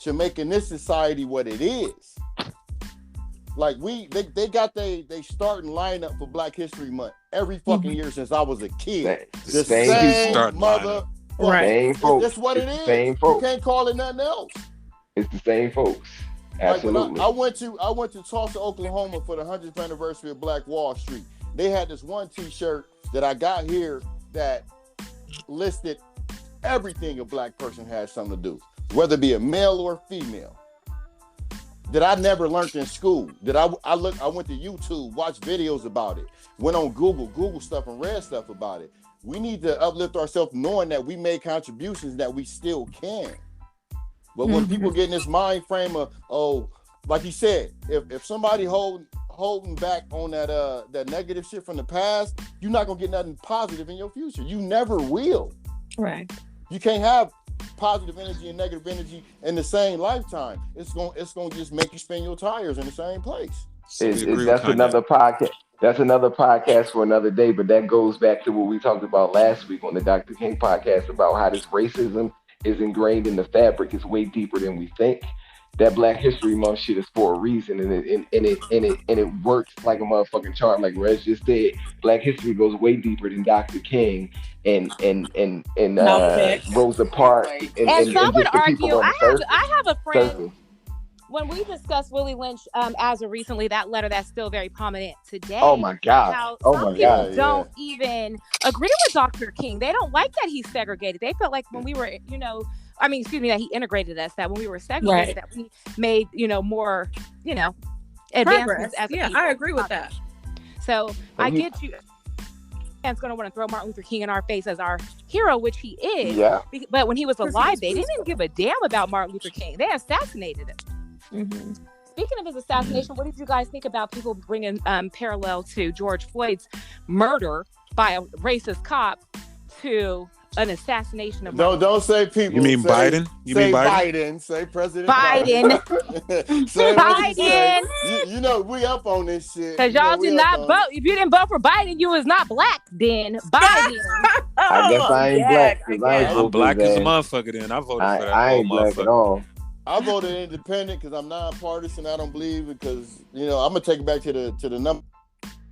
to making this society what it is. Like they got they starting lineup for Black History Month every fucking year since I was a kid. The same mother, same folks. That's what it is. Same folks. You can't call it nothing else. It's the same folks. Absolutely. Like I went to Tulsa, Oklahoma for the 100th anniversary of Black Wall Street. They had this one T-shirt that I got here that listed everything a Black person has something to do, whether it be a male or female, that I never learned in school. That I went to YouTube, watched videos about it, went on Google stuff and read stuff about it. We need to uplift ourselves knowing that we made contributions that we still can. But when people get in this mind frame of, oh, like you said, if somebody holding back on that negative shit from the past, you're not gonna get nothing positive in your future. You never will. Right. You can't have positive energy and negative energy in the same lifetime. It's gonna just make you spin your tires in the same place. That's another podcast. That's another podcast for another day. But that goes back to what we talked about last week on the Dr. King podcast about how this racism is ingrained in the fabric. It's way deeper than we think. That Black History Month shit is for a reason, and it works like a motherfucking charm. Like Reg just said, Black History goes way deeper than Dr. King and Rosa Parks. And some would argue. I have a friend. When we discussed Willie Lynch as of recently, that letter that's still very prominent today. Oh my God! Some people don't even agree with Dr. King. They don't like that he's segregated. They felt like when we were, that he integrated us. That when we were segregated, that we made, more, advancements. I agree with that. So I get you. It's going to want to throw Martin Luther King in our face as our hero, which he is. Yeah. But when he was alive, they didn't give a damn about Martin Luther King. They assassinated him. Mm-hmm. Speaking of his assassination, what did you guys think about people bringing parallel to George Floyd's murder by a racist cop to an assassination of? Don't say people. You mean Biden? Biden. Say President Biden. Say Biden. You know we up on this shit. Because y'all did not vote. If you didn't vote for Biden, you was not black. Then Biden. I guess I ain't black. I'm black as a motherfucker. Then I voted for that. I ain't black at all. I voted independent because I'm nonpartisan. I don't believe it because I'm gonna take it back to the number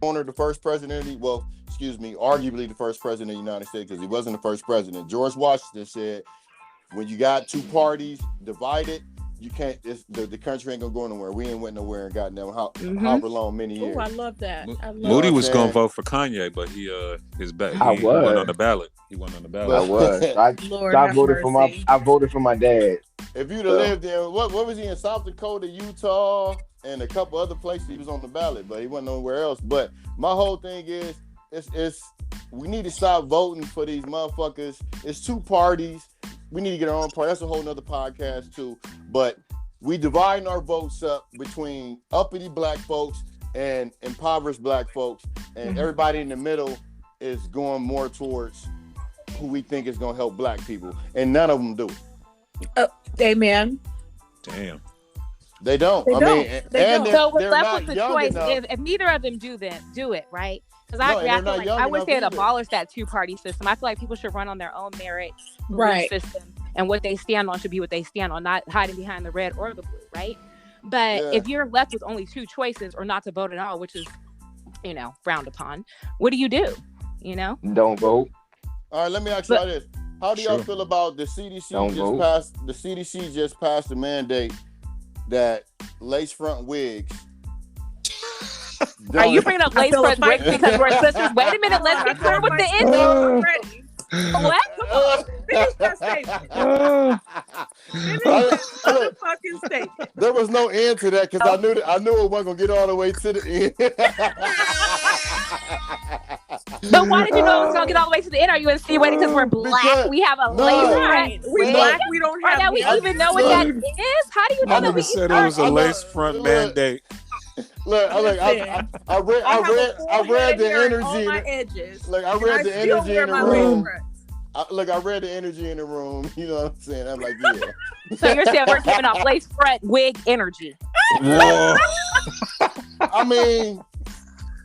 owner, the first president. Arguably the first president of the United States because he wasn't the first president. George Washington said, "When you got two parties divided, you can't. The country ain't gonna go nowhere. We ain't went nowhere and got them however long, many years." Oh, I love that. Moody was gonna vote for Kanye, but he went on the ballot. He went on the ballot. I was. I voted for my dad. If you'd have lived in what was he in South Dakota, Utah, and a couple other places, he was on the ballot, but he wasn't nowhere else. But my whole thing is, it's we need to stop voting for these motherfuckers. It's two parties. We need to get our own party. That's a whole nother podcast too. But we dividing our votes up between uppity black folks and impoverished black folks, and everybody in the middle is going more towards who we think is going to help black people, and none of them do it. Amen. Damn. They don't. So what's left with the choice if neither of them do it, right? Because I wish they had abolished that two-party system. I feel like people should run on their own merit system, and what they stand on should be what they stand on, not hiding behind the red or the blue, right? But if you're left with only two choices, or not to vote at all, which is, frowned upon, what do? Don't vote. All right, let me ask y'all this. How do y'all feel about the CDC just passed the mandate that lace front wigs Are you bringing up lace front wigs because we're sisters? Wait a minute, let's get clear with the ending. What? Come on, finish that statement. Finish that fucking statement. There was no end to that because I knew it wasn't gonna get all the way to the end. But why did you know it was gonna get all the way to the end? Are you insinuating because we're black? We have a lace front We black. We don't have. or that we even know what that is? How do you know I that never we said it was a lace front mandate. Look, I read the energy. On my edges. Look, I read the energy in the my room. lace I read the energy in the room. You know what I'm saying? I'm like, yeah. So you're saying we're giving off lace front wig energy? Whoa. I mean,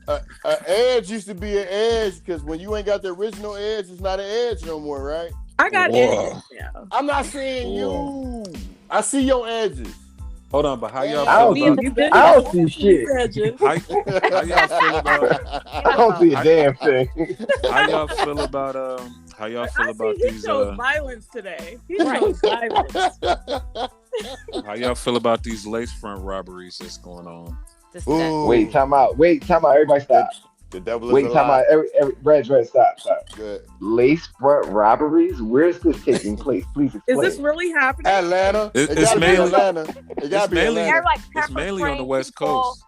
an edge used to be an edge because when you ain't got the original edge, it's not an edge no more, right? I got edges. Yeah. I'm not saying you. I see your edges. Hold on, but how y'all I feel don't about? I don't see shit. How y'all feel about? I don't see a damn thing. How y'all feel about? How y'all feel about He these? chose violence today. He chose violence. How y'all feel about these lace front robberies that's going on? Ooh. Wait, time out. Everybody stop. The devil is Wait, time out. Brad, stop. Good. Lace front robberies? Where's this taking place? Please explain. Is this really happening? Atlanta. It's gotta be mainly- Atlanta. It gotta be mainly- Atlanta. They're like It's mainly on the West Coast.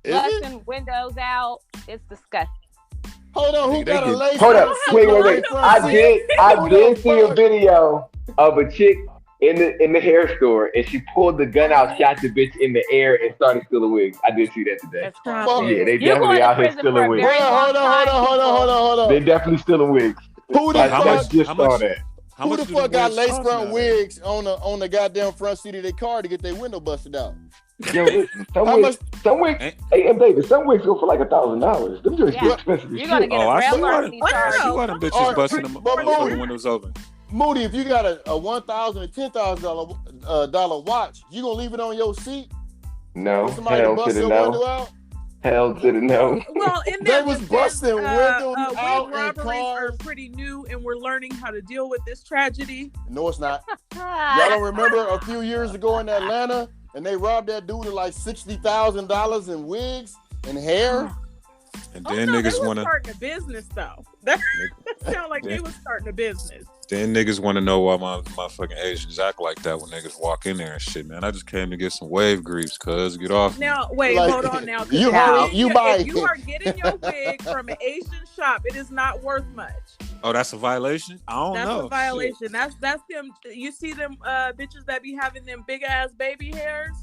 Is it? busting windows out. It's disgusting. Hold on, who They got a get- lace? Hold up. front Wait. front I seat? did see a video of a chick in the hair store, and she pulled the gun out, shot the bitch in the air, and started stealing wigs. I did see that today. That's Fuck. horrible. Yeah, they You're definitely going to out here prison for stealing a wigs. very Hold long time. They definitely stealing wigs. Who the I How fuck? much- just how saw much- that. How Who much the do fuck got wigs lace cost front now? wigs on the goddamn front seat of their car to get their window busted out? Yo, some How wigs, Ain't- hey, and David, some wigs go for like $1,000. Them just Yeah. expensive as You're gonna shit. get Oh, a I rail see larceny why charge. them bitches Alright, busting them but motherfucking windows open. Moody, if you got a $1,000 and $10,000 dollar watch, you gonna leave it on your seat? No, For somebody to hell to bust the your no. window out? Hell to the no. Well, in They that was defense, busting windows wig out in robberies are cars. pretty new, and we're learning how to deal with this tragedy. No, it's not. Y'all don't remember a few years ago in Atlanta, and they robbed that dude of like $60,000 in wigs and hair? And Oh then no, they niggas were wanna, starting a business though. That sound like they was starting a business. then niggas wanna know why my fucking Asians act like that when niggas walk in there and shit, man. I just came to get some wave greaves, cuz get off. me. Now, wait, Like, hold on now. 'Cause you if heard- you buy- if you are getting your wig from an Asian shop, it is not worth much. Oh, that's a violation? I don't That's know. a violation. That's them. You see them bitches that be having them big ass baby hairs.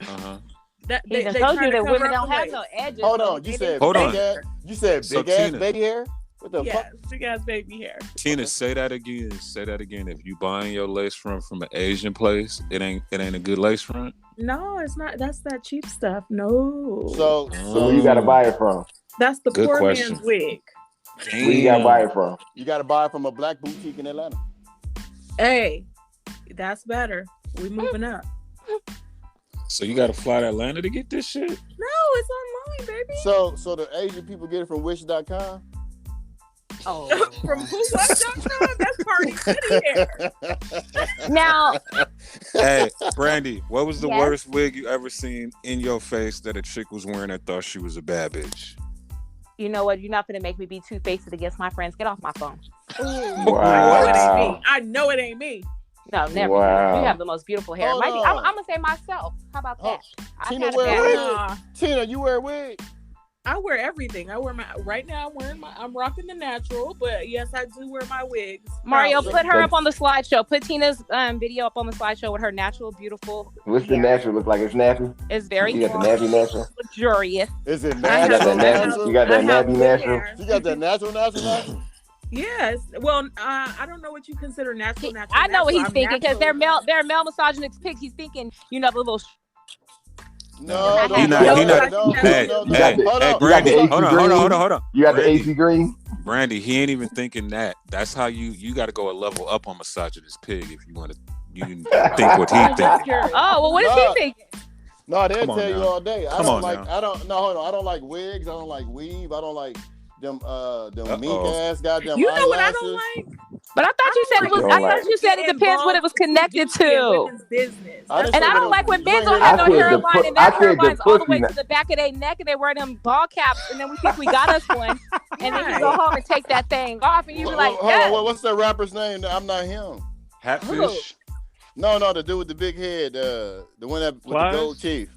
Uh-huh. That He even they told trying you to that cover women up don't the have waist. no edges. Hold so on, you it said is Hold on. big ass. You said So big ass Tina- baby hair? What the Yeah, fuck? big ass baby hair. Tina, say that again. Say that again. If you buying your lace front from an Asian place, it ain't a good lace front. No, it's not. That's that cheap stuff. No. So So where you gotta buy it from? that's the Good poor question. man's wig. Where you gotta buy it from? you gotta buy it from a black boutique in Atlanta. Hey, that's better. We moving up. So you gotta fly to Atlanta to get this shit? No, it's online, baby. So the Asian people get it from Wish.com. Oh. From who.com? That's Party City hair. Now, Hey, Brandy, what was the Yes? worst wig you ever seen in your face that a chick was wearing that thought she was a bad bitch? you know what? You're not gonna make me be two-faced against my friends. Get off my phone. Wow. I know it ain't me. No, never. Wow. You have the most beautiful hair. Hold I'm on. gonna say myself. How about that? I've Tina had a wear bad wigs. one. Nah, Tina, you wear a wig? I wear everything. I wear my right now. I'm rocking the natural, but yes, I do wear my wigs. Mario, proudly. put her up on the slideshow. Put Tina's video up on the slideshow with her natural, beautiful What's the hair. natural look like? It's nappy? It's very You got the nappy natural? luxurious. Is it I You got natural? that natural? You got that I have nappy good natural? hair. You got that natural? Yes. Well, I don't know what you consider natural. I know what he's I'm thinking because natural. they're male misogynist pigs. He's thinking, the little. No, He not- Hey, no. hey, Hold hey, on. Brandy, You got the hold on, AC hold on, green? hold on, hold on. You got the Brandy, AC green? Brandy, he ain't even thinking that. That's how you got to go a level up on misogynist pig if you want to. You didn't think what he I'm just thinking. curious. Oh well, what is Nah. he thinking? No, they'll Come on tell you now. all day. Come on now. I don't like wigs. I don't like weave. I don't like them Uh-oh. mink ass goddamn You know what I eyelashes. don't like? But I thought you said it was. I thought you said it depends what it was connected to. Business. And I don't like when men don't have no hairline and their hairline's all the way to the back of their neck and they wear them ball caps and then we think we got us one and then you go home and take that thing off and you be like, what's that rapper's name? I'm not him. Hatfish. No, the dude with the big head, the one that with the gold teeth.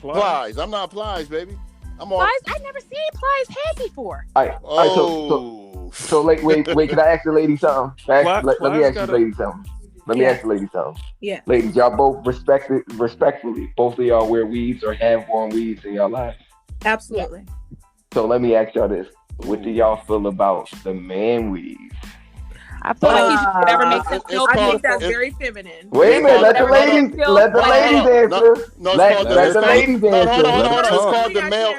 Plies. I'm not Plies, baby. I'm all. Plies? I've never seen Plies head before. So wait, can I ask the lady something? Let me ask the lady something. Ask the lady something. Yeah. Ladies, y'all both respectfully, both of y'all wear weaves or have worn weaves in y'all lives. Absolutely. So let me ask y'all this. What do y'all feel about the man weave? I feel like whatever makes them feel I think that's very feminine. Wait a minute, let the ladies answer. Let the ladies answer.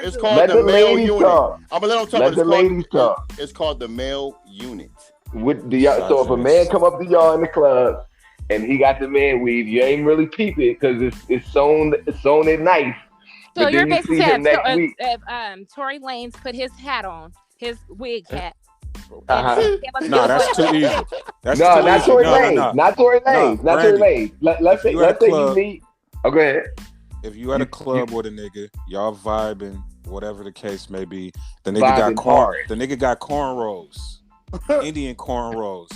It's called the male unit. I'm gonna let them talk. Let the ladies talk. It's called the male unit. What do y'all? So if a man come up to y'all in the club and he got the man weave, you ain't really peep it because it's sewn at nice. So you're basically saying if Tory Lanez put his hat on, his wig hat. No, that's too easy. Not Tory Lanez. Not Tory Lanez. Let's say you meet. Oh, go ahead. If you at a club with a nigga, y'all vibing, whatever the case may be, the nigga got cornrows. Indian cornrows.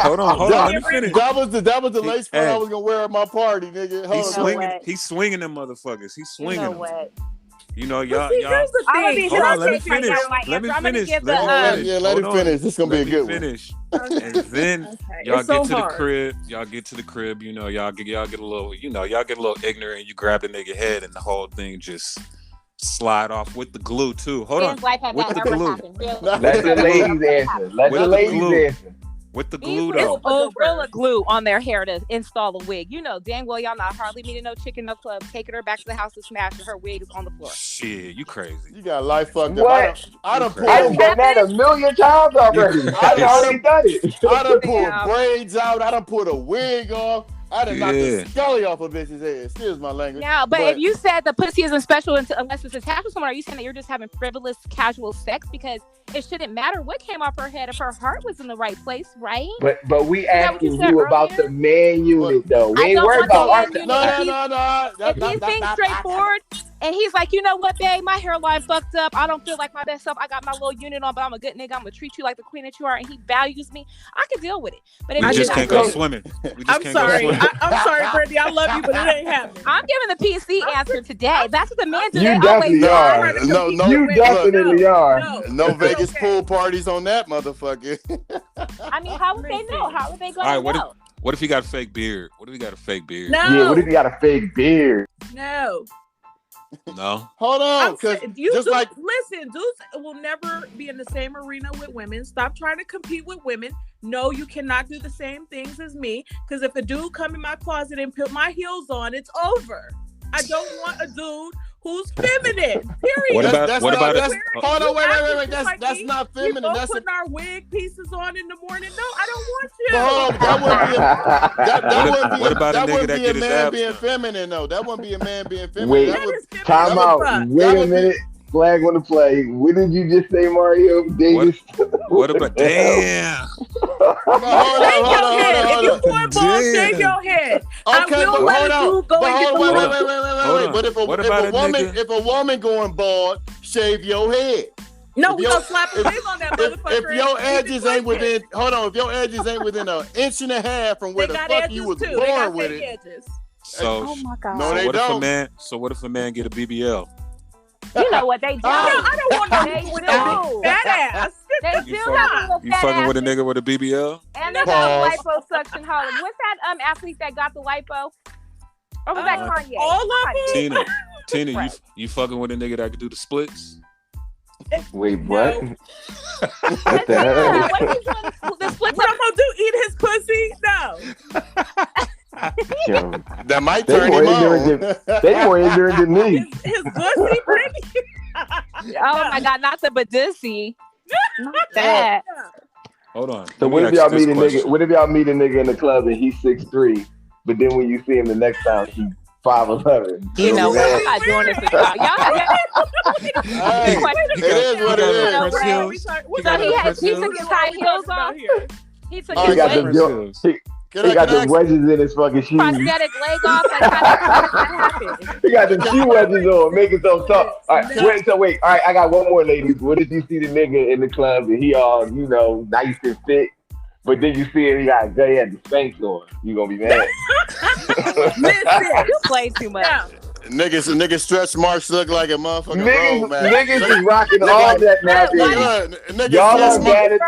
Hold on. Let me finish. That was the lace front I was gonna wear at my party, nigga. He's swinging them motherfuckers. He's swinging them. Here's y'all. Here's the thing. Hold on, let me finish. Let me finish. Let him finish. This gonna be a good finish. And then y'all get to the crib. Y'all get to the crib. You know, y'all get a little. You know, y'all get a little ignorant. You grab the nigga head, and the whole thing just slide off with the glue too. Hold on. With the glue. Let the ladies answer. Let the ladies answer. With the glue though. Gorilla glue on their hair to install a wig. You know, dang well y'all not hardly meeting no chick in no club, taking her back to the house to smash her. Her wig is on the floor. Shit, you crazy. You got life fucked up. What? I done done that a million times already. I already done it. I done pulled braids out. I done put a wig off. I done knocked the scully off a bitch's head. Excuse my language. Yeah, but if you said the pussy isn't special unless it's attached to someone, are you saying that you're just having frivolous, casual sex? Because it shouldn't matter what came off her head if her heart was in the right place, right? But we asking you about the man unit, though. We ain't worried about our No. If he's being straightforward and he's like, you know what, babe, my hairline fucked up. I don't feel like my best self. I got my little unit on, but I'm a good nigga. I'm gonna treat you like the queen that you are, and he values me. I can deal with it. But if we just can't go swimming. I'm sorry, Brandy. I love you, but it ain't happening. I'm giving the PC answer today. That's what the men do. You definitely are. You definitely are. No Vegas pool parties on that motherfucker. I mean, how would they know? How would they go know? What if he got a fake beard? What if he got a fake beard? No. Yeah, what if he got a fake beard? No. Hold on. Listen, dudes will never be in the same arena with women. Stop trying to compete with women. No, you cannot do the same things as me. Because if a dude come in my closet and put my heels on, it's over. I don't want a dude who's feminine. Period. What about hold on, wait. That's not feminine. That's putting our wig pieces on in the morning. No, I don't want you. But hold on, that wouldn't be a man being feminine, though. That wouldn't be a man being feminine. Wait, time out. Wait a minute. Flag on the play. What did you just say, Mario? Davis? What about damn? Hold on. If you want balls, shave your head. Okay, I will let you go and get the wait. But if a woman going bald, shave your head. No, we gonna slap a wig on that motherfucker. If your edges ain't within, if your edges ain't within an inch and a half from where the fuck you was born with it. So, oh my God. No, they don't. What if a man get a BBL? You know what they do? I don't want no fat ass. They still have you fucking with a nigga with a BBL? And they got liposuction hollow. What's that athlete that got the lipo? Or was that Kanye? All of them. Tina, right. you fucking with a nigga that can do the splits? Wait, what? No. What the hell? What I'm gonna do? Eat his pussy? No. That might turn him on. They more ignorant than me. His pussy, Brandy. Oh my God, not the badissy. Not that. Hold on. So what if y'all meet a nigga? What if y'all meet a nigga in the club and he's 6'3", but then when you see him the next time, 5'11". You know what? I'm not doing this with y'all. Hey, it is what it is. Prince Hills. He took his high heels off. He took He his got Prince the Hills. he got the wedges in his fucking shoes. prosthetic leg off. Like, how did that happen? He got the shoe wedges on, making some talk. All right, wait. All right, I got one more, ladies. What did you see the nigga in the club and he all, nice and fit, but then you see him, he had the Spanx on? You gonna be mad? Listen, You play too much. Niggas stretch marks look like a motherfucking road, man. Niggas is rocking all that nowadays. Y'all don't get it.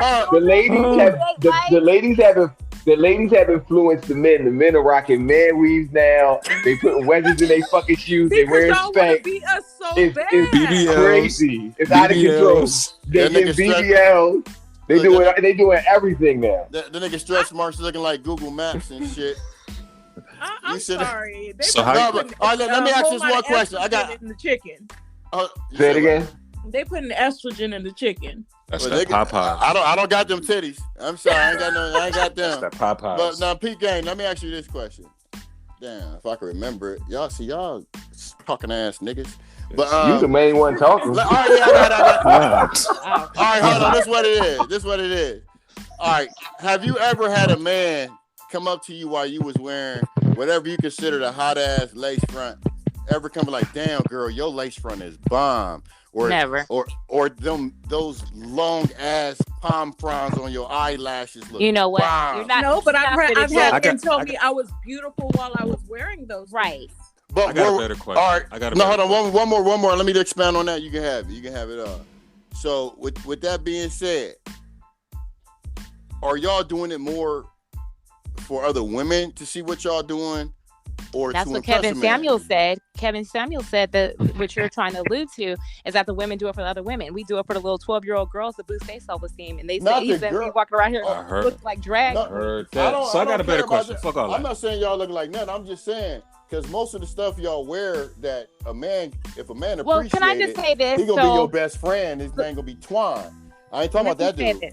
The ladies have influenced the men. The men are rocking man weaves now. They putting wedges in their fucking shoes. They wearing Spanx. Beat us so It's bad. crazy. It's out of control. They getting BBL. They doing everything now. The nigga stretch marks looking like Google Maps and shit. I'm sorry. So how? All right, let me ask this one question. I got in the chicken. Say it again. They putting estrogen in the chicken. That's Well, that Popeye. I don't got them titties. I'm sorry, I ain't got That's them. that Popeye. But now, Pete Gang, let me ask you this question. Damn, if I can remember it. Y'all talking ass niggas. But You the main one talking. all right, yeah, I got. Oh. All right, hold on. This is what it is. All right, have you ever had a man come up to you while you was wearing whatever you consider the hot ass lace front? Ever come like, damn girl, your lace front is bomb? Or Never. Or those long ass palm fronds on your eyelashes look. You know what? bomb. You're not. No, but I've had them tell I me I was beautiful while I was wearing those. Right. But I got a better question. All right. Hold on. One more. Let me expand on that. You can have it. You can have it all. So with that being said, are y'all doing it more for other women to see what y'all doing, or That's to what impress Kevin a man? Samuel said. Kevin Samuel said that what you're trying to allude to is that the women do it for the other women. We do it for the little 12-year-old girls to boost their self-esteem, and they Not say the he's girl. walking around here I heard- look like drag. No, Heard that. So I got a better question. Fuck all I'm that. not saying y'all look like nothing. I'm just saying because most of the stuff y'all wear that if a man appreciates Well, can I just say this? he gonna be your best friend. His name gonna be Twan. I ain't talking about that dude.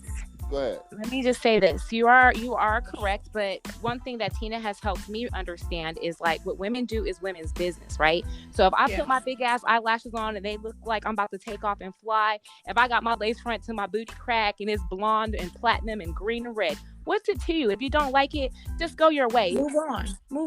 Go ahead. Let me just say this. You are correct, but one thing that Tina has helped me understand is like what women do is women's business, right? So if I put my big ass eyelashes on and they look like I'm about to take off and fly, if I got my lace front to my booty crack and it's blonde and platinum and green and red, what's it to you? If you don't like it, just go your way. Move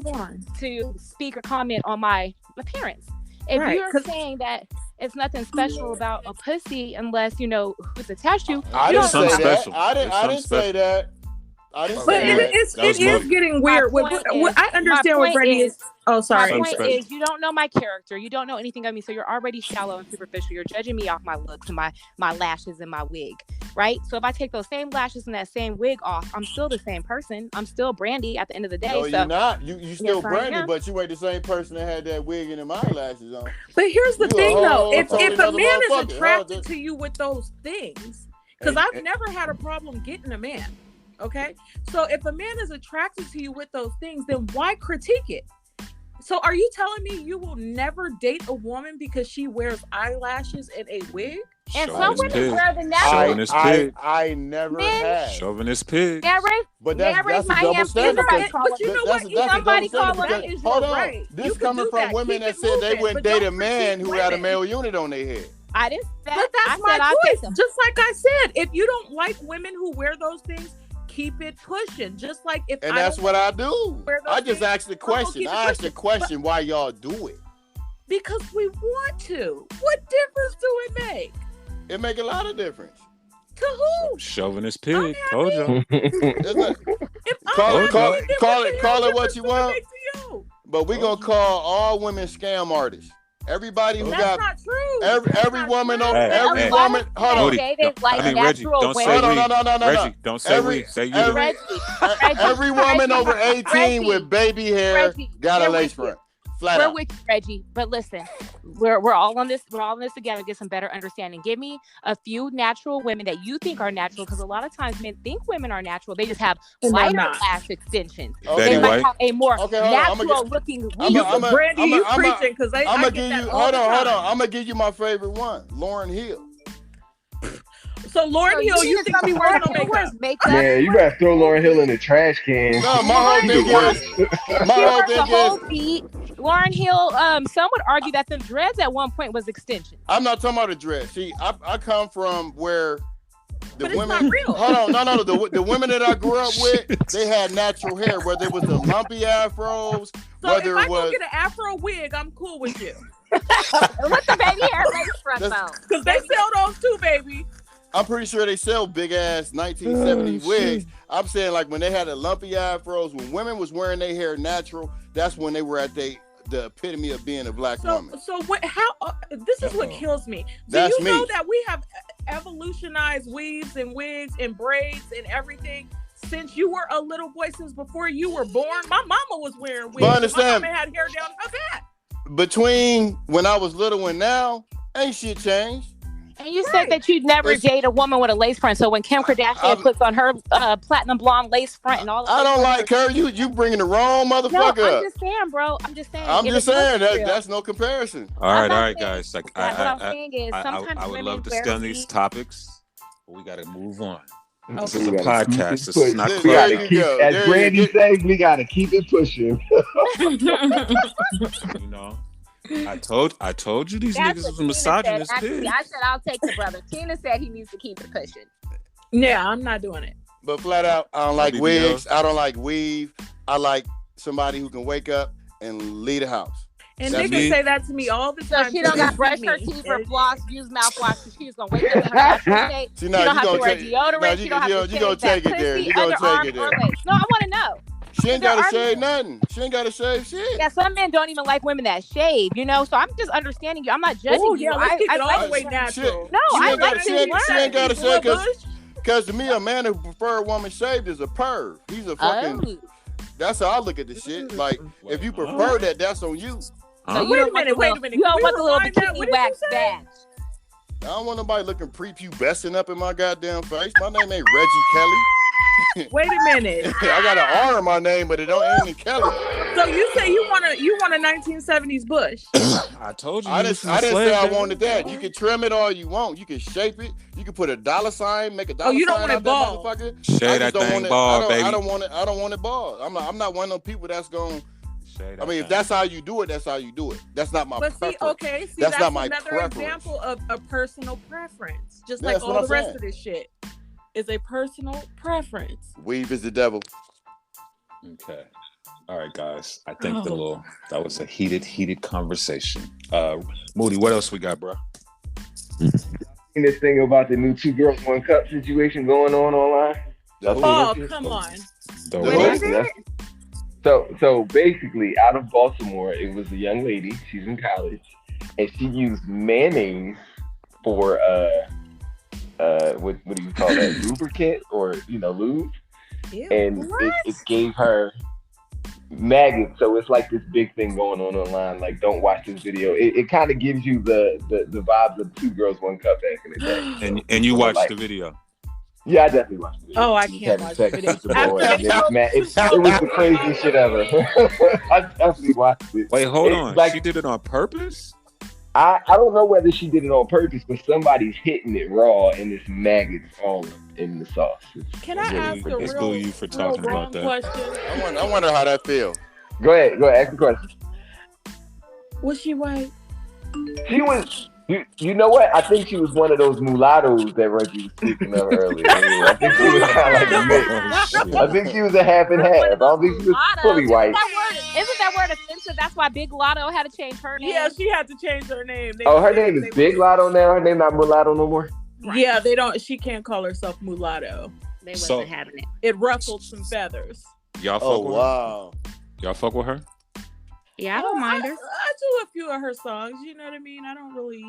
on. To speak or comment on my appearance. If you're saying that it's nothing special about a pussy unless you know who's attached to you, I didn't say that. special. I didn't say that. I didn't But say that. it is getting weird. I understand what Brandy is. Oh, sorry. My point is, you don't know my character. You don't know anything of me, so you're already shallow and superficial. You're judging me off my looks and my lashes and my wig, right? So if I take those same lashes and that same wig off, I'm still the same person. I'm still Brandy at the end of the day. No, so, you're not. You still Yes, I Brandy, am. but you ain't the same person that had that wig and them eyelashes on. But here's the You thing, a though. whole If totally a another man is motherfucker. attracted to you with those things, because Hey, I've never had a problem getting a man. Okay, so if a man is attracted to you with those things, then why critique it? So are you telling me you will never date a woman because she wears eyelashes and a wig? and some Chauvinist women pig. wear the natural. Chauvinist pig. I never Men- had. Chauvinist pig. Yeah, right. But Yeah, that's a my double hands. standard. Somebody because- call But you know that's what? a double Somebody standard call because- that is hold your on. right. This You can coming do from that. women Keep that it said they moving, wouldn't but date a don't man critique who had a women. male unit on their head. I didn't. But I that's said my I'll take choice. them. Just like I said, if you don't like women who wear those things, keep it pushing. Just like if And I that's don't what like I do. wear those I just things, asked the I'm gonna question. keep it I asked the pushing. question why y'all do it. because we want to. What difference do it make? It make a lot of difference. To who? Chauvinist pig. Told y'all. It's like- If Call I'm it- not call making it- call it- difference, call it what what you difference want. do it make to you? but we gonna call all women scam artists. Everybody who That's got not true. every That's every not woman true. over Hey, every hey. woman. Hold on. Moody, Dated like I mean, Reggie, natural don't say women. Hold on, we. no. Reggie, don't say Every- we. Say you. every- Reggie, Every woman Reggie, over 18 Reggie, with baby hair Reggie, got a we're lace with you. front. Flat We're out. with you, Reggie. But listen, we're all on this. We're all in this together. Get some better understanding. Give me a few natural women that you think are natural, because a lot of times men think women are natural. They just have And they're lighter not. lash extensions. Okay. They Betty might White. have a more Okay, hold on. I'ma natural looking I'm weave. a- Brandy, you I'm a- preaching because I I'm gonna get give that you. all Hold the on, hold time. on. I'm gonna give you my favorite one, Lauryn Hill. So Lauren Hill, you think she wears no makeup? Man, you better throw Lauryn Hill in the trash can. No, my whole thing is, my She whole wears a whole thing is, beat Lauryn Hill, some would argue that the dreads at one point was extensions. I'm not talking about the dread. See, I come from where the But it's women. not real. Hold on, no. The women that I grew up with, they had natural hair, whether it was the lumpy afros, So whether if I it go was. get an afro wig, I'm cool with you. What's the baby hair lace front though? Because they sell those too, baby. I'm pretty sure they sell big ass 1970s wigs. I'm saying like when they had the lumpy afros, when women was wearing their hair natural, that's when they were at the epitome of being a black woman. So what? How? This is what kills me. Do That's you know me. that we have evolutionized weaves and wigs and braids and everything since you were a little boy? Since before you were born, my mama was wearing wigs. But understand- My mama had hair down her back. Between when I was little and now, ain't shit changed. And you said that you'd never date a woman with a lace front. So when Kim Kardashian puts on her platinum blonde lace front and all, I don't like her. You bringing the wrong motherfucker No, up. I'm just saying, bro. I'm just saying. I'm If just it saying looks that real. that's no comparison. All right, saying guys. Like, what I'm saying is sometimes I would women love to wear stay on these wigs. topics, but we got to move on. This Okay. is a We gotta keep podcast. it This is not pushing. There We club. gotta you keep, go. as There you Brandy go. says, we gotta keep it pushing. You know, I told you these That's niggas what was Tina misogynist said. Actually, pigs. I said I'll take the brother. Tina said he needs to keep it pushing. Yeah, I'm not doing it. But flat out, I don't like BBL. wigs. I don't like weave. I like somebody who can wake up and leave the house. And That's niggas me. say that to me all the So time. she don't got to brush her teeth or floss, use mouthwash. She's gonna wake up in her natural state. See, She now don't you have to gonna wear take- deodorant. now She you- don't have you- to you shave gonna that take it there. pussy, You gonna take underarm, it or there. legs. No, I want to know. She ain't There got are to shave men- nothing. She ain't got to shave shit. Yeah, some men don't even like women that shave, you know. So I'm just understanding you. I'm not judging Oh you. yeah, let's keep it all like the way shit. natural. No, She I ain't like gotta- to she ain't got to shave Bush. because to me, a man who prefer a woman shaved is a perv. He's a fucking. That's how I look at the shit. Like, if you prefer that, that's on you. Huh? Wait a don't want minute, the wait little- a minute. You Can don't we want the little rewind that? What bikini did you wax say? badge. I don't want nobody looking prepubescent up in my goddamn face. My name ain't Reggie Kelly. Wait a minute. I got an R in my name, but it don't end in Kelly. So you say you want a 1970s Bush? I told you. I this didn't was a say slave I day. wanted that. You can trim it all you want. You can shape it. You can put a dollar sign, make a dollar you don't sign want it out bald. that motherfucker. Shade I that just don't thing want it. bald, baby. I don't want it. I don't want it bald. I'm not one of them people that's going. Shade I mean, if that that's how you do it, that's how you do it. That's not my But see, preference. okay, see, That's that's not my another preference. example of a personal preference. Just Yeah, like that's what all I'm the rest saying. of this shit is a personal preference. Weave is the devil. thing. Okay. All right, guys. I think that was a heated conversation. Moody, what else we got, bro? Seen this thing about the new 2 girls 1 cup situation going on online? Y'all seen Oh, this shit? come on. The What what? is That's- So basically, out of Baltimore, it was a young lady. She's in college, and she used mayonnaise for what do you call that? Lubricant or lube, Ew, and what? it gave her maggots. So it's like this big thing going on online. Like, don't watch this video. It kind of gives you the vibes of 2 girls 1 cup back in the day. And you watched like- the video. Yeah, I definitely watched it. Oh, I can't Having watch sex the video. with the boy. And it was the craziest shit ever. I definitely watched it. Wait, hold It- on. like- She did it on purpose? I don't know whether she did it on purpose, but somebody's hitting it raw and it's maggots all in the sauce. Can I ask a It's real, cool you for real talking wrong about that. question? I wonder how that feels. Go ahead, ask the question. Was she white? She was, you know what? I think she was one of those mulattoes that Reggie was speaking of earlier. I think she was kind of like a mix. Oh, shit. I think she was a half and half. I don't think she was fully white. Isn't that word offensive? That's why Big Lotto had to change her name. Yeah, she had to change her name. Oh, her name is Big Lotto now. Her name not Mulatto no more. Yeah, they don't. She can't call herself mulatto. They So- wasn't having it. It ruffled some feathers. Y'all fuck Oh with her? wow. Y'all fuck with her? Yeah, I don't mind her. I do a few of her songs. You know what I mean? I don't really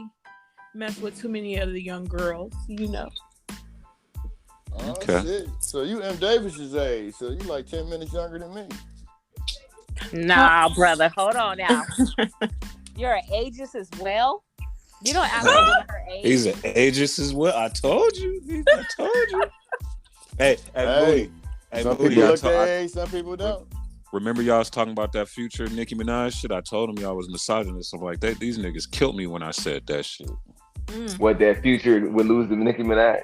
mess with too many of the young girls. You know. Oh, Okay. shit. So you MDAVIS's age. So you like 10 minutes younger than me. Nah, brother. Hold on now. You're an ageist as well. You don't ask her her age. He's an ageist as well. I told you. I told you. Hey, Hey, Hey, some Moody, people I look told- their age, some people don't. remember y'all was talking about that future Nicki Minaj shit? I told him y'all was misogynist. I'm like, these niggas killed me when I said that shit. What that Future would lose to Nicki Minaj?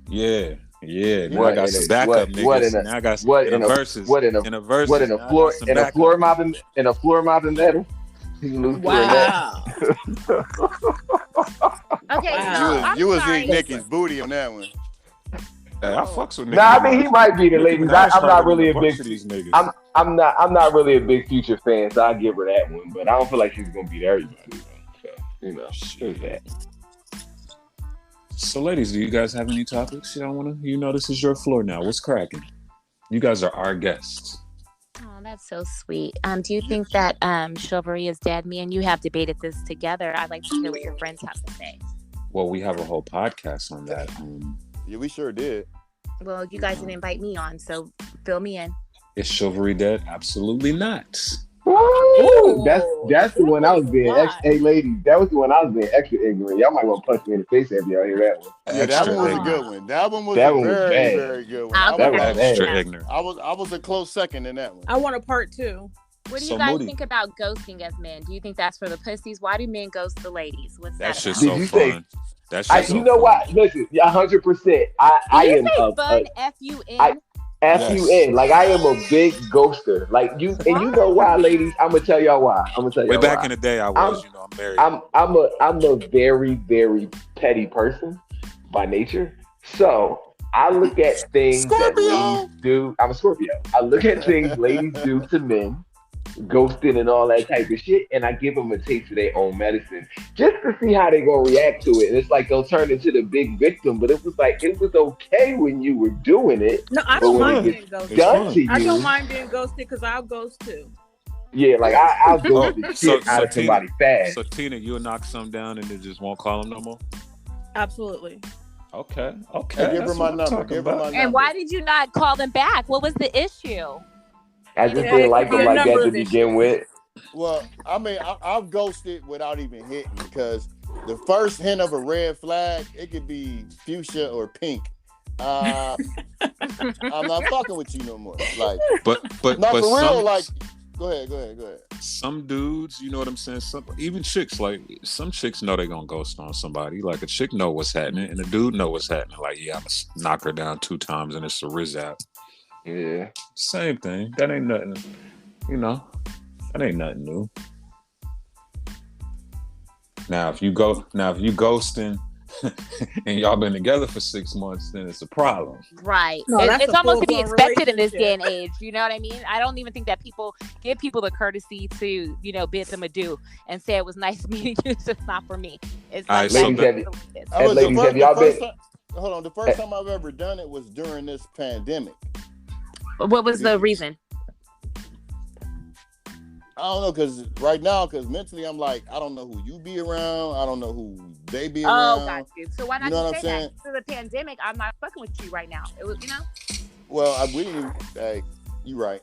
Yeah. Now What I got in some a- backup what- niggas. what in a- Now I got what in in a a- verses. what in a- in a verses. What in now a I floor got some in a backup. floor mopping battle? Wow. Okay, Wow. so You was sorry. eating Nikki's booty on that one. Hey, I fucks with Nicki. Nah, I mean he might be the Nicki ladies. Minaj I'm not harder really than a big. bunch of these niggas. I'm not really a big Future fan, so I'll give her that one. But I don't feel like she's gonna beat everybody. Though. So there's that. So, ladies, do you guys have any topics y'all want to? This is your floor now. What's cracking? You guys are our guests. Oh, that's so sweet. Do you think that chivalry is dead? Me and you have debated this together. I'd like to hear what your friends have to say. Well, we have a whole podcast on that. Yeah, we sure did. Well, you guys didn't invite me on, so fill me in. Is chivalry dead? Absolutely not. Ooh, that's the one I was being extra. Hey, ladies, that was the one I was being extra ignorant. Y'all might want to punch me in the face after y'all hear that one. Yeah, that one was a ignorant. good one. That one was That a one was very, bad. very good one. That was Extra bad. ignorant. I was a close second in that one. I want a part 2. What do So you guys Moody. think about ghosting as men? Do you think that's for the pussies? Why do men ghost the ladies? What's that That's just about? Did so you say- fun. That's just so You know fun. what? Listen, 100%. I Did you am say a fun? F-U-N? I- F-U-N. Like I am a big ghoster. Like you, and you know why, ladies? I'm gonna tell y'all why. Way back in the day, I was, I'm married. I'm a very, very petty person by nature. So I look at things that ladies do. I'm a Scorpio. I look at things ladies do to men, ghosting and all that type of shit, and I give them a taste of their own medicine just to see how they gonna react to it. And it's like they'll turn into the big victim, but it was okay when you were doing it. No, I But don't when mind it being gets ghosted. done to you, I don't mind being ghosted because I'll ghost too. yeah, like I'll go the shit out of Tina, somebody fast. So Tina, you'll knock some down and then just won't call them no more? Absolutely. Okay. Hey, give her That's my what I'm number. talking Give her about. my number. And why did you not call them back? What was the issue? I just Yeah, didn't it like could them be a like number that to of begin issues. with. Well, I mean, I've ghosted without even hitting because the first hint of a red flag, it could be fuchsia or pink. I'm not fucking with you no more. Like, But not for real. some, Like, go ahead. some dudes, you know what I'm saying? Even chicks, like some chicks know they gonna ghost on somebody. Like a chick know what's happening, and a dude know what's happening. Like, yeah, I'm gonna knock her down 2 times, and it's a rizap. Yeah. Same thing. That ain't nothing. That ain't nothing new. Now, if you ghosting and y'all been together for 6 months, then it's a problem. Right. No, that's It's a almost to be full-blown expected in this day relationship. and age. You know what I mean? I don't even think that people give people the courtesy to, bid them adieu and say it was nice meeting you. It's just not for me. It's All like right, so Ladies, the- have you- I was ladies, have y'all been? Hold on. The first time I've ever done it was during this pandemic. What was the reason? I don't know, because mentally I'm like, I don't know who you be around. I don't know who they be around. Oh, got you. So why not You know what just I'm say saying? that? Through the pandemic, I'm not fucking with you right now. It was, Well, we didn't. Hey, you right.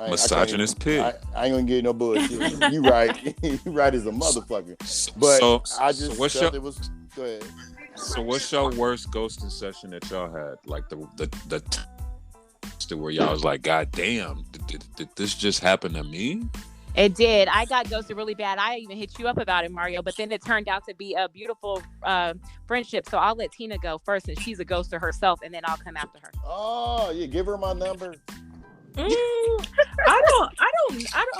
Misogynist pig. I ain't gonna get no bullshit. You right. You right as a motherfucker. But I just what's felt it was. Go ahead. So what's your worst ghosting session that y'all had? Like the to where y'all was like, God damn, did this just happen to me? It did. I got ghosted really bad. I even hit you up about it, Mario. But then it turned out to be a beautiful friendship. So I'll let Tina go first, and she's a ghoster herself, and then I'll come after her. Oh, yeah, give her my number. I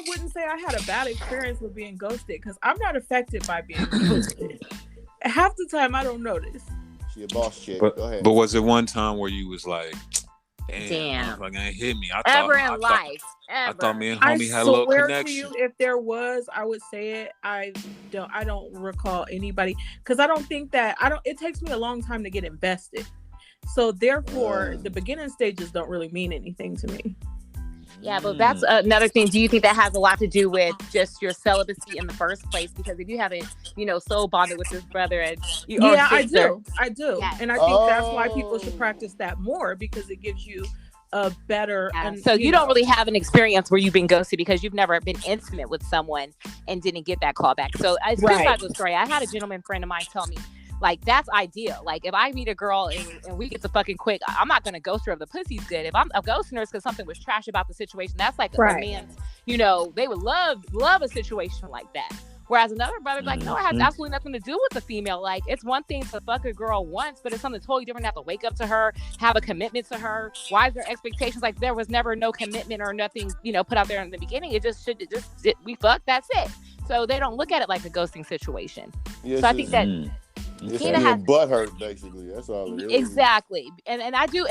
wouldn't say I had a bad experience with being ghosted because I'm not affected by being ghosted. Half the time I don't notice. She a boss chick. But, Go ahead. but was it one time where you was like, Damn. like ain't hit me? I thought me and I homie had a little swear connection. to you, if there was, I would say it. I don't recall anybody because I don't think that it takes me a long time to get invested. So therefore, the beginning stages don't really mean anything to me. Yeah, but that's another thing. Do you think that has a lot to do with just your celibacy in the first place? Because if you haven't, soul bonded with this brother and I do. Yes. And I think that's why people should practice that more because it gives you a better. And so you don't really have an experience where you've been ghosted because you've never been intimate with someone and didn't get that call back. So it's right. The story. I had a gentleman friend of mine tell me, like, that's ideal. Like, if I meet a girl and we get to fucking quick, I'm not going to ghost her if the pussy's good. If I'm ghosting her because something was trash about the situation, that's like a man's, they would love a situation like that. Whereas another brother's like, no, it has absolutely nothing to do with the female. Like, it's one thing to fuck a girl once, but it's something totally different to have to wake up to her, have a commitment to her. Why is there expectations? Like, there was never no commitment or nothing, put out there in the beginning. We fucked, that's it. So they don't look at it like a ghosting situation. Yes, So I think that it's Tina your has butt hurt, basically. That's all it is. exactly, and I do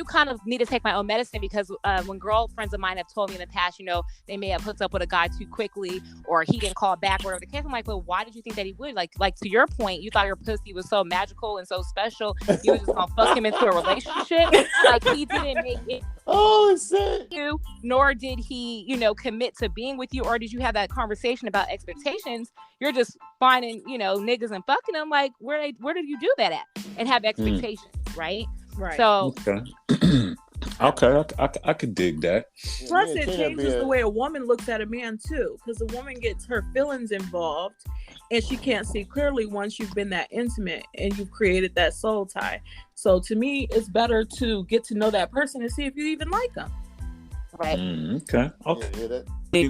kind of need to take my own medicine because when girlfriends of mine have told me in the past, they may have hooked up with a guy too quickly or he didn't call back or whatever the case. I'm like, well, why did you think that he would? Like to your point, you thought your pussy was so magical and so special, you were just gonna fuck him into a relationship. Like he didn't make it. Oh, shit. You, nor did he, commit to being with you, or did you have that conversation about expectations? You're just finding, niggas and fucking them. Like, where did you do that at? And have expectations, right? Right. So, okay, I could dig that. Plus, it changes the way a woman looks at a man too, because the woman gets her feelings involved, and she can't see clearly once you've been that intimate and you've created that soul tie. So, to me, it's better to get to know that person and see if you even like them. Right. Okay. Yeah,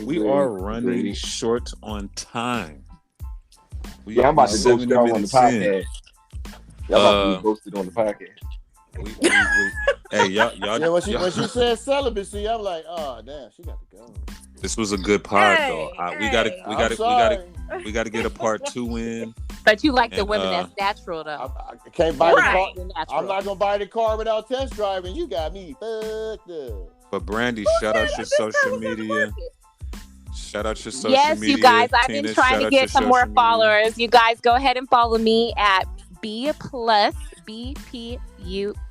we are running short on time. I'm about to ghost y'all on the podcast. Y'all about to be ghosted on the podcast. Hey, y'all. Yeah, when she said celibacy, I'm like, oh damn, she got to go. This was a good pod, though. We gotta get a part 2 in. But you like the women that's natural, though. I can't buy the car. Natural. I'm not gonna buy the car without test driving. You got me fucked up. But Brandy, shout out your social media. Shout out your social media. Yes, you guys. I've Tina, been trying to get some more followers. You guys go ahead and follow me at BPU.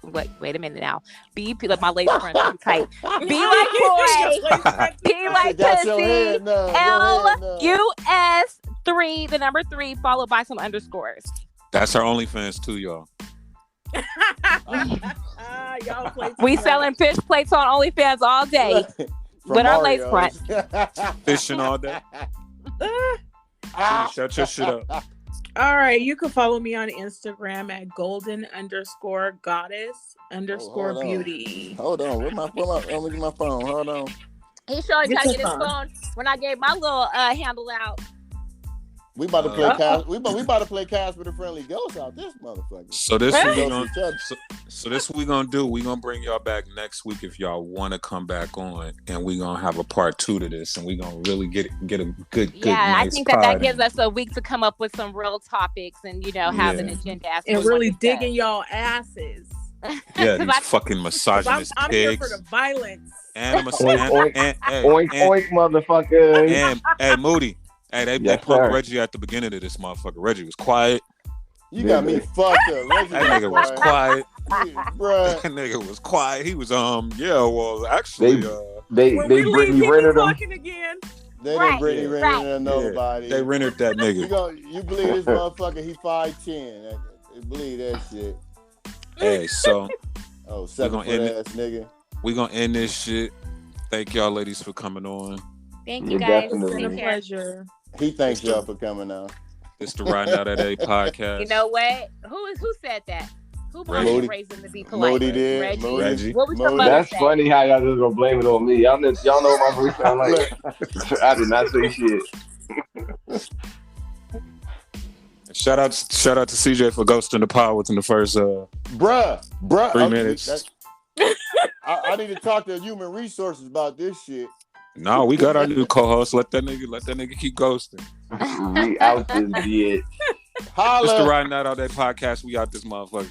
Wait a minute now. BP, like my lace front too tight. B like boy. P like pussy. LUS3, the number 3, followed by some underscores. That's our OnlyFans too, y'all. We selling fish plates on OnlyFans all day with our lace front. Fishing all day. Shut your shit up. All right, you can follow me on Instagram at golden_goddess_beauty. Hold on, let me get my phone. Hold on. He sure tried to get his phone when I gave my little handle out. We about to play cast. We about to play cast with a friendly ghost out this motherfucker. So this we gonna do. We gonna bring y'all back next week if y'all want to come back on, and we gonna have a part 2 to this, and we gonna really get a good. Yeah, nice I think that gives us a week to come up with some real topics and have an agenda and really digging y'all asses. Yeah, these fucking misogynist I'm pigs. here for the violence. Oink, motherfucker. And hey, Moody. Hey, they put Reggie at the beginning of this motherfucker. Reggie was quiet. You got me fucked up. Reggie that nigga was quiet. Bruh. That nigga was quiet. He was actually they Brittany rented him. Again. They didn't Brittany rented nobody. They rented that nigga. You believe this motherfucker? He 5'10". You believe that shit? Hey, so 7 foot ass nigga. We gonna end this shit. Thank y'all, ladies, for coming on. Thank you guys. It's been a pleasure. He thanks y'all for coming out. It's the Riding Out Today podcast. You know what? Who said that? Who brought raising to be polite? Moody did. Reggie. What was your mother That's say? funny how y'all just gonna blame it on me. Y'all know what my voice sound like. I did not say shit. Shout out to CJ for ghosting the pod within the first bruh 3 minutes. I need to talk to human resources about this shit. No, we got our new co-host. Let that nigga keep ghosting. We out this bitch. Holla. It's the Riding Out All Day podcast. We out this motherfucker.